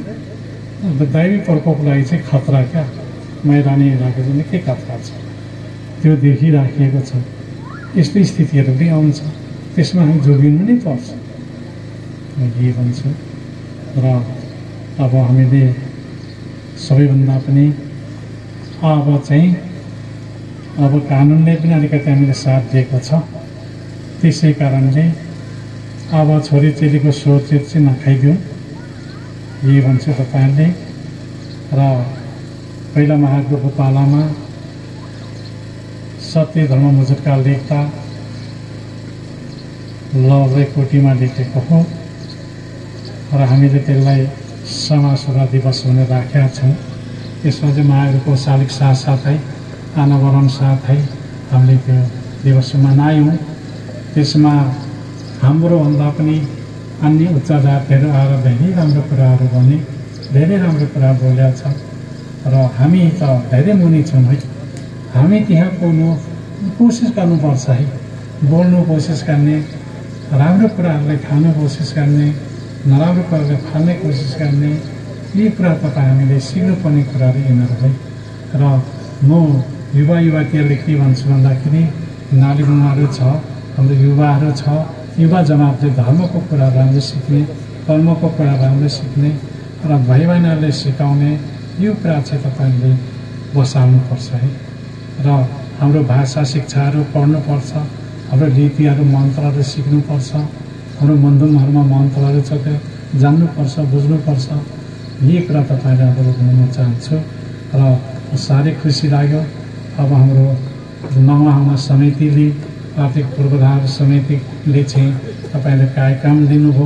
दैविक प्रकोपको लागि चाहिँ खतरा क्या। मैदानी इलाका चाहिँ निकै खतरा छ, त्यो देखिराखिएको छ। यस्तो स्थितिहरू पनि आउँछ, त्यसमा हामी जोगिनु नै पर्छ। यही भन्छु। र अब हामीले सबैभन्दा पनि अब कानुनले पनि अलिकति हामीले साथ दिएको छ। त्यसै कारणले अब छोरीचेलीको सोचेर चाहिँ नखाइदिउँ, यही भन्छु तपाईँहरूले। र पहिला महाग्रहको पालामा सत्य धर्म मुजुरका लेख्दा लवै कोटीमा लेखेको हो। र हामीले त्यसलाई समाज सेवा दिवस भनेर राखेका छौँ। त्यसमा चाहिँ महाग्रहको शालिक साथसाथै अनावरण साथै हामीले त्यो दिवस मनायौँ। त्यसमा हाम्रो भन्दा पनि अन्य उच्च जातिहरू आएर धेरै राम्रो कुराहरू भने, धेरै राम्रो कुरा बोलेका छ। र हामी त धेरै मुनि छौँ है। हामी त्यहाँ पुग्नु कोसिस गर्नुपर्छ है। बोल्नु कोसिस गर्ने, राम्रो कुराहरूलाई खानु कोसिस गर्ने, नराम्रो कुरालाई फाल्ने कोसिस गर्ने, यी कुरा तपाईँ हामीले सिक्नुपर्ने कुराहरू यिनीहरूलाई। र म युवा युवतीहरूले के भन्छु भन्दाखेरि नालीमुहाहरू छ, हाम्रो युवाहरू छ, युवा जमातले धर्मको कुरा राम्रो सिक्ने, कर्मको कुरा राम्रो सिक्ने र भाइ बहिनीहरूले सिकाउने यो कुरा चाहिँ तपाईँहरूले बसाल्नुपर्छ है। र हाम्रो भाषा शिक्षाहरू पढ्नुपर्छ, हाम्रो लिपिहरू मन्त्रहरू सिक्नुपर्छ, हाम्रो मन्दिरहरूमा मन्त्रहरू छ त्यो जान्नुपर्छ, बुझ्नुपर्छ। यी कुरा तपाईँले अब भन्न चाहन्छु र साह्रै खुसी लाग्यो। अब हाम्रो मङमाहमा समितिले आर्थिक पूर्वाधार समितिले चाहिँ तपाईँले कार्यक्रम दिनुभयो।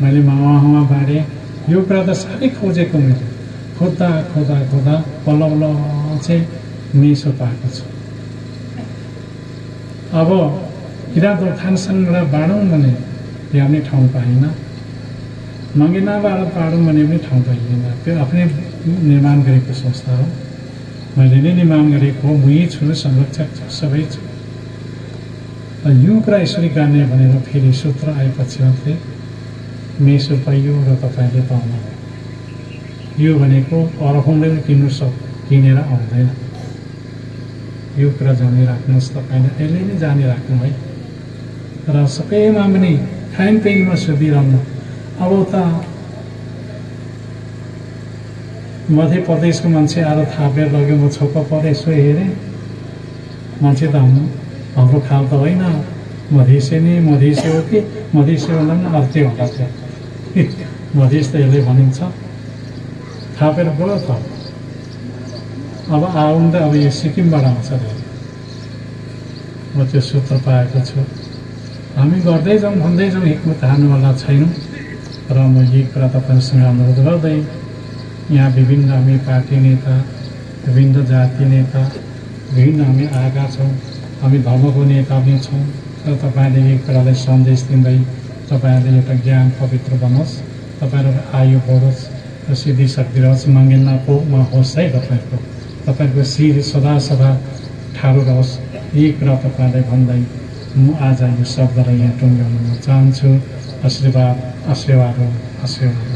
मैले मङमाहमा बाँडेँ, यो कुरा त साह्रै खोजेको मैले खोज्दा खोज्दा खोज्दा बल्ल बल्ल चाहिँ मेसो पाएको छु। अब किराँत थानसँग बाँडौँ भने यहाँ पनि ठाउँ पाइनँ, मङ्गेनाबाट बाँडौँ भने पनि ठाउँ पाइएन। त्यो आफ्नै निर्माण गरेको संस्था हो, मैले नै निर्माण गरेको हो, मुही छु, संरक्षक छु, सबै छु। यो कुरा यसरी गर्ने भनेर फेरि सूत्र आएपछि मात्रै मेसो पाइयो र तपाईँले पाउनुभयो। यो भनेको अर्काले किनेर आउँदैन। यो कुरा जानिराख्नुहोस्, तपाईँले अहिले नै जानिराख्नु है। र सबैमा पनि खानपिनमा सुधिरहनु। अब त मध्य प्रदेशको मान्छे आएर थापेर लग्यो, म छक्क परेँ, यसो हेरेँ, मान्छे त हाम्रो खाल त होइन, मधेसी नै मधेसी हो कि मधेसी भन्दा पनि अर्कै होला त्यो मधेस त यसले भनिन्छ। थापेर गयो त अब आउनु त अब यो सिक्किमबाट आउँछ अरे। म त्यो सूत्र पाएको छु। हामी गर्दै जाउँ भन्दै जाउँ, हिक्मत हार्नुवाला छैनौँ। र म यही कुरा तपाईँसँग अनुरोध गर्दै यहाँ विभिन्न हामी पार्टी नेता, विभिन्न जाति नेता, विभिन्न हामी आएका छौँ, हामी धर्मको नेता पनि छौँ। र तपाईँले यही कुरालाई सन्देश दिँदै तपाईँहरूले एउटा ज्ञान पवित्र बनोस्, तपाईँहरूको आयु बढोस् र सिद्धि शक्ति रहोस्, मङ्गेनाकोमा होस् है। तपाईँहरूको शिर सदा सदा ठाडो रहोस्। यही कुरा तपाईँलाई भन्दै म आज यो शब्दलाई यहाँ टुङ्ग्याउन चाहन्छु। आशीर्वाद, आशीर्वाद हो, आशीर्वाद।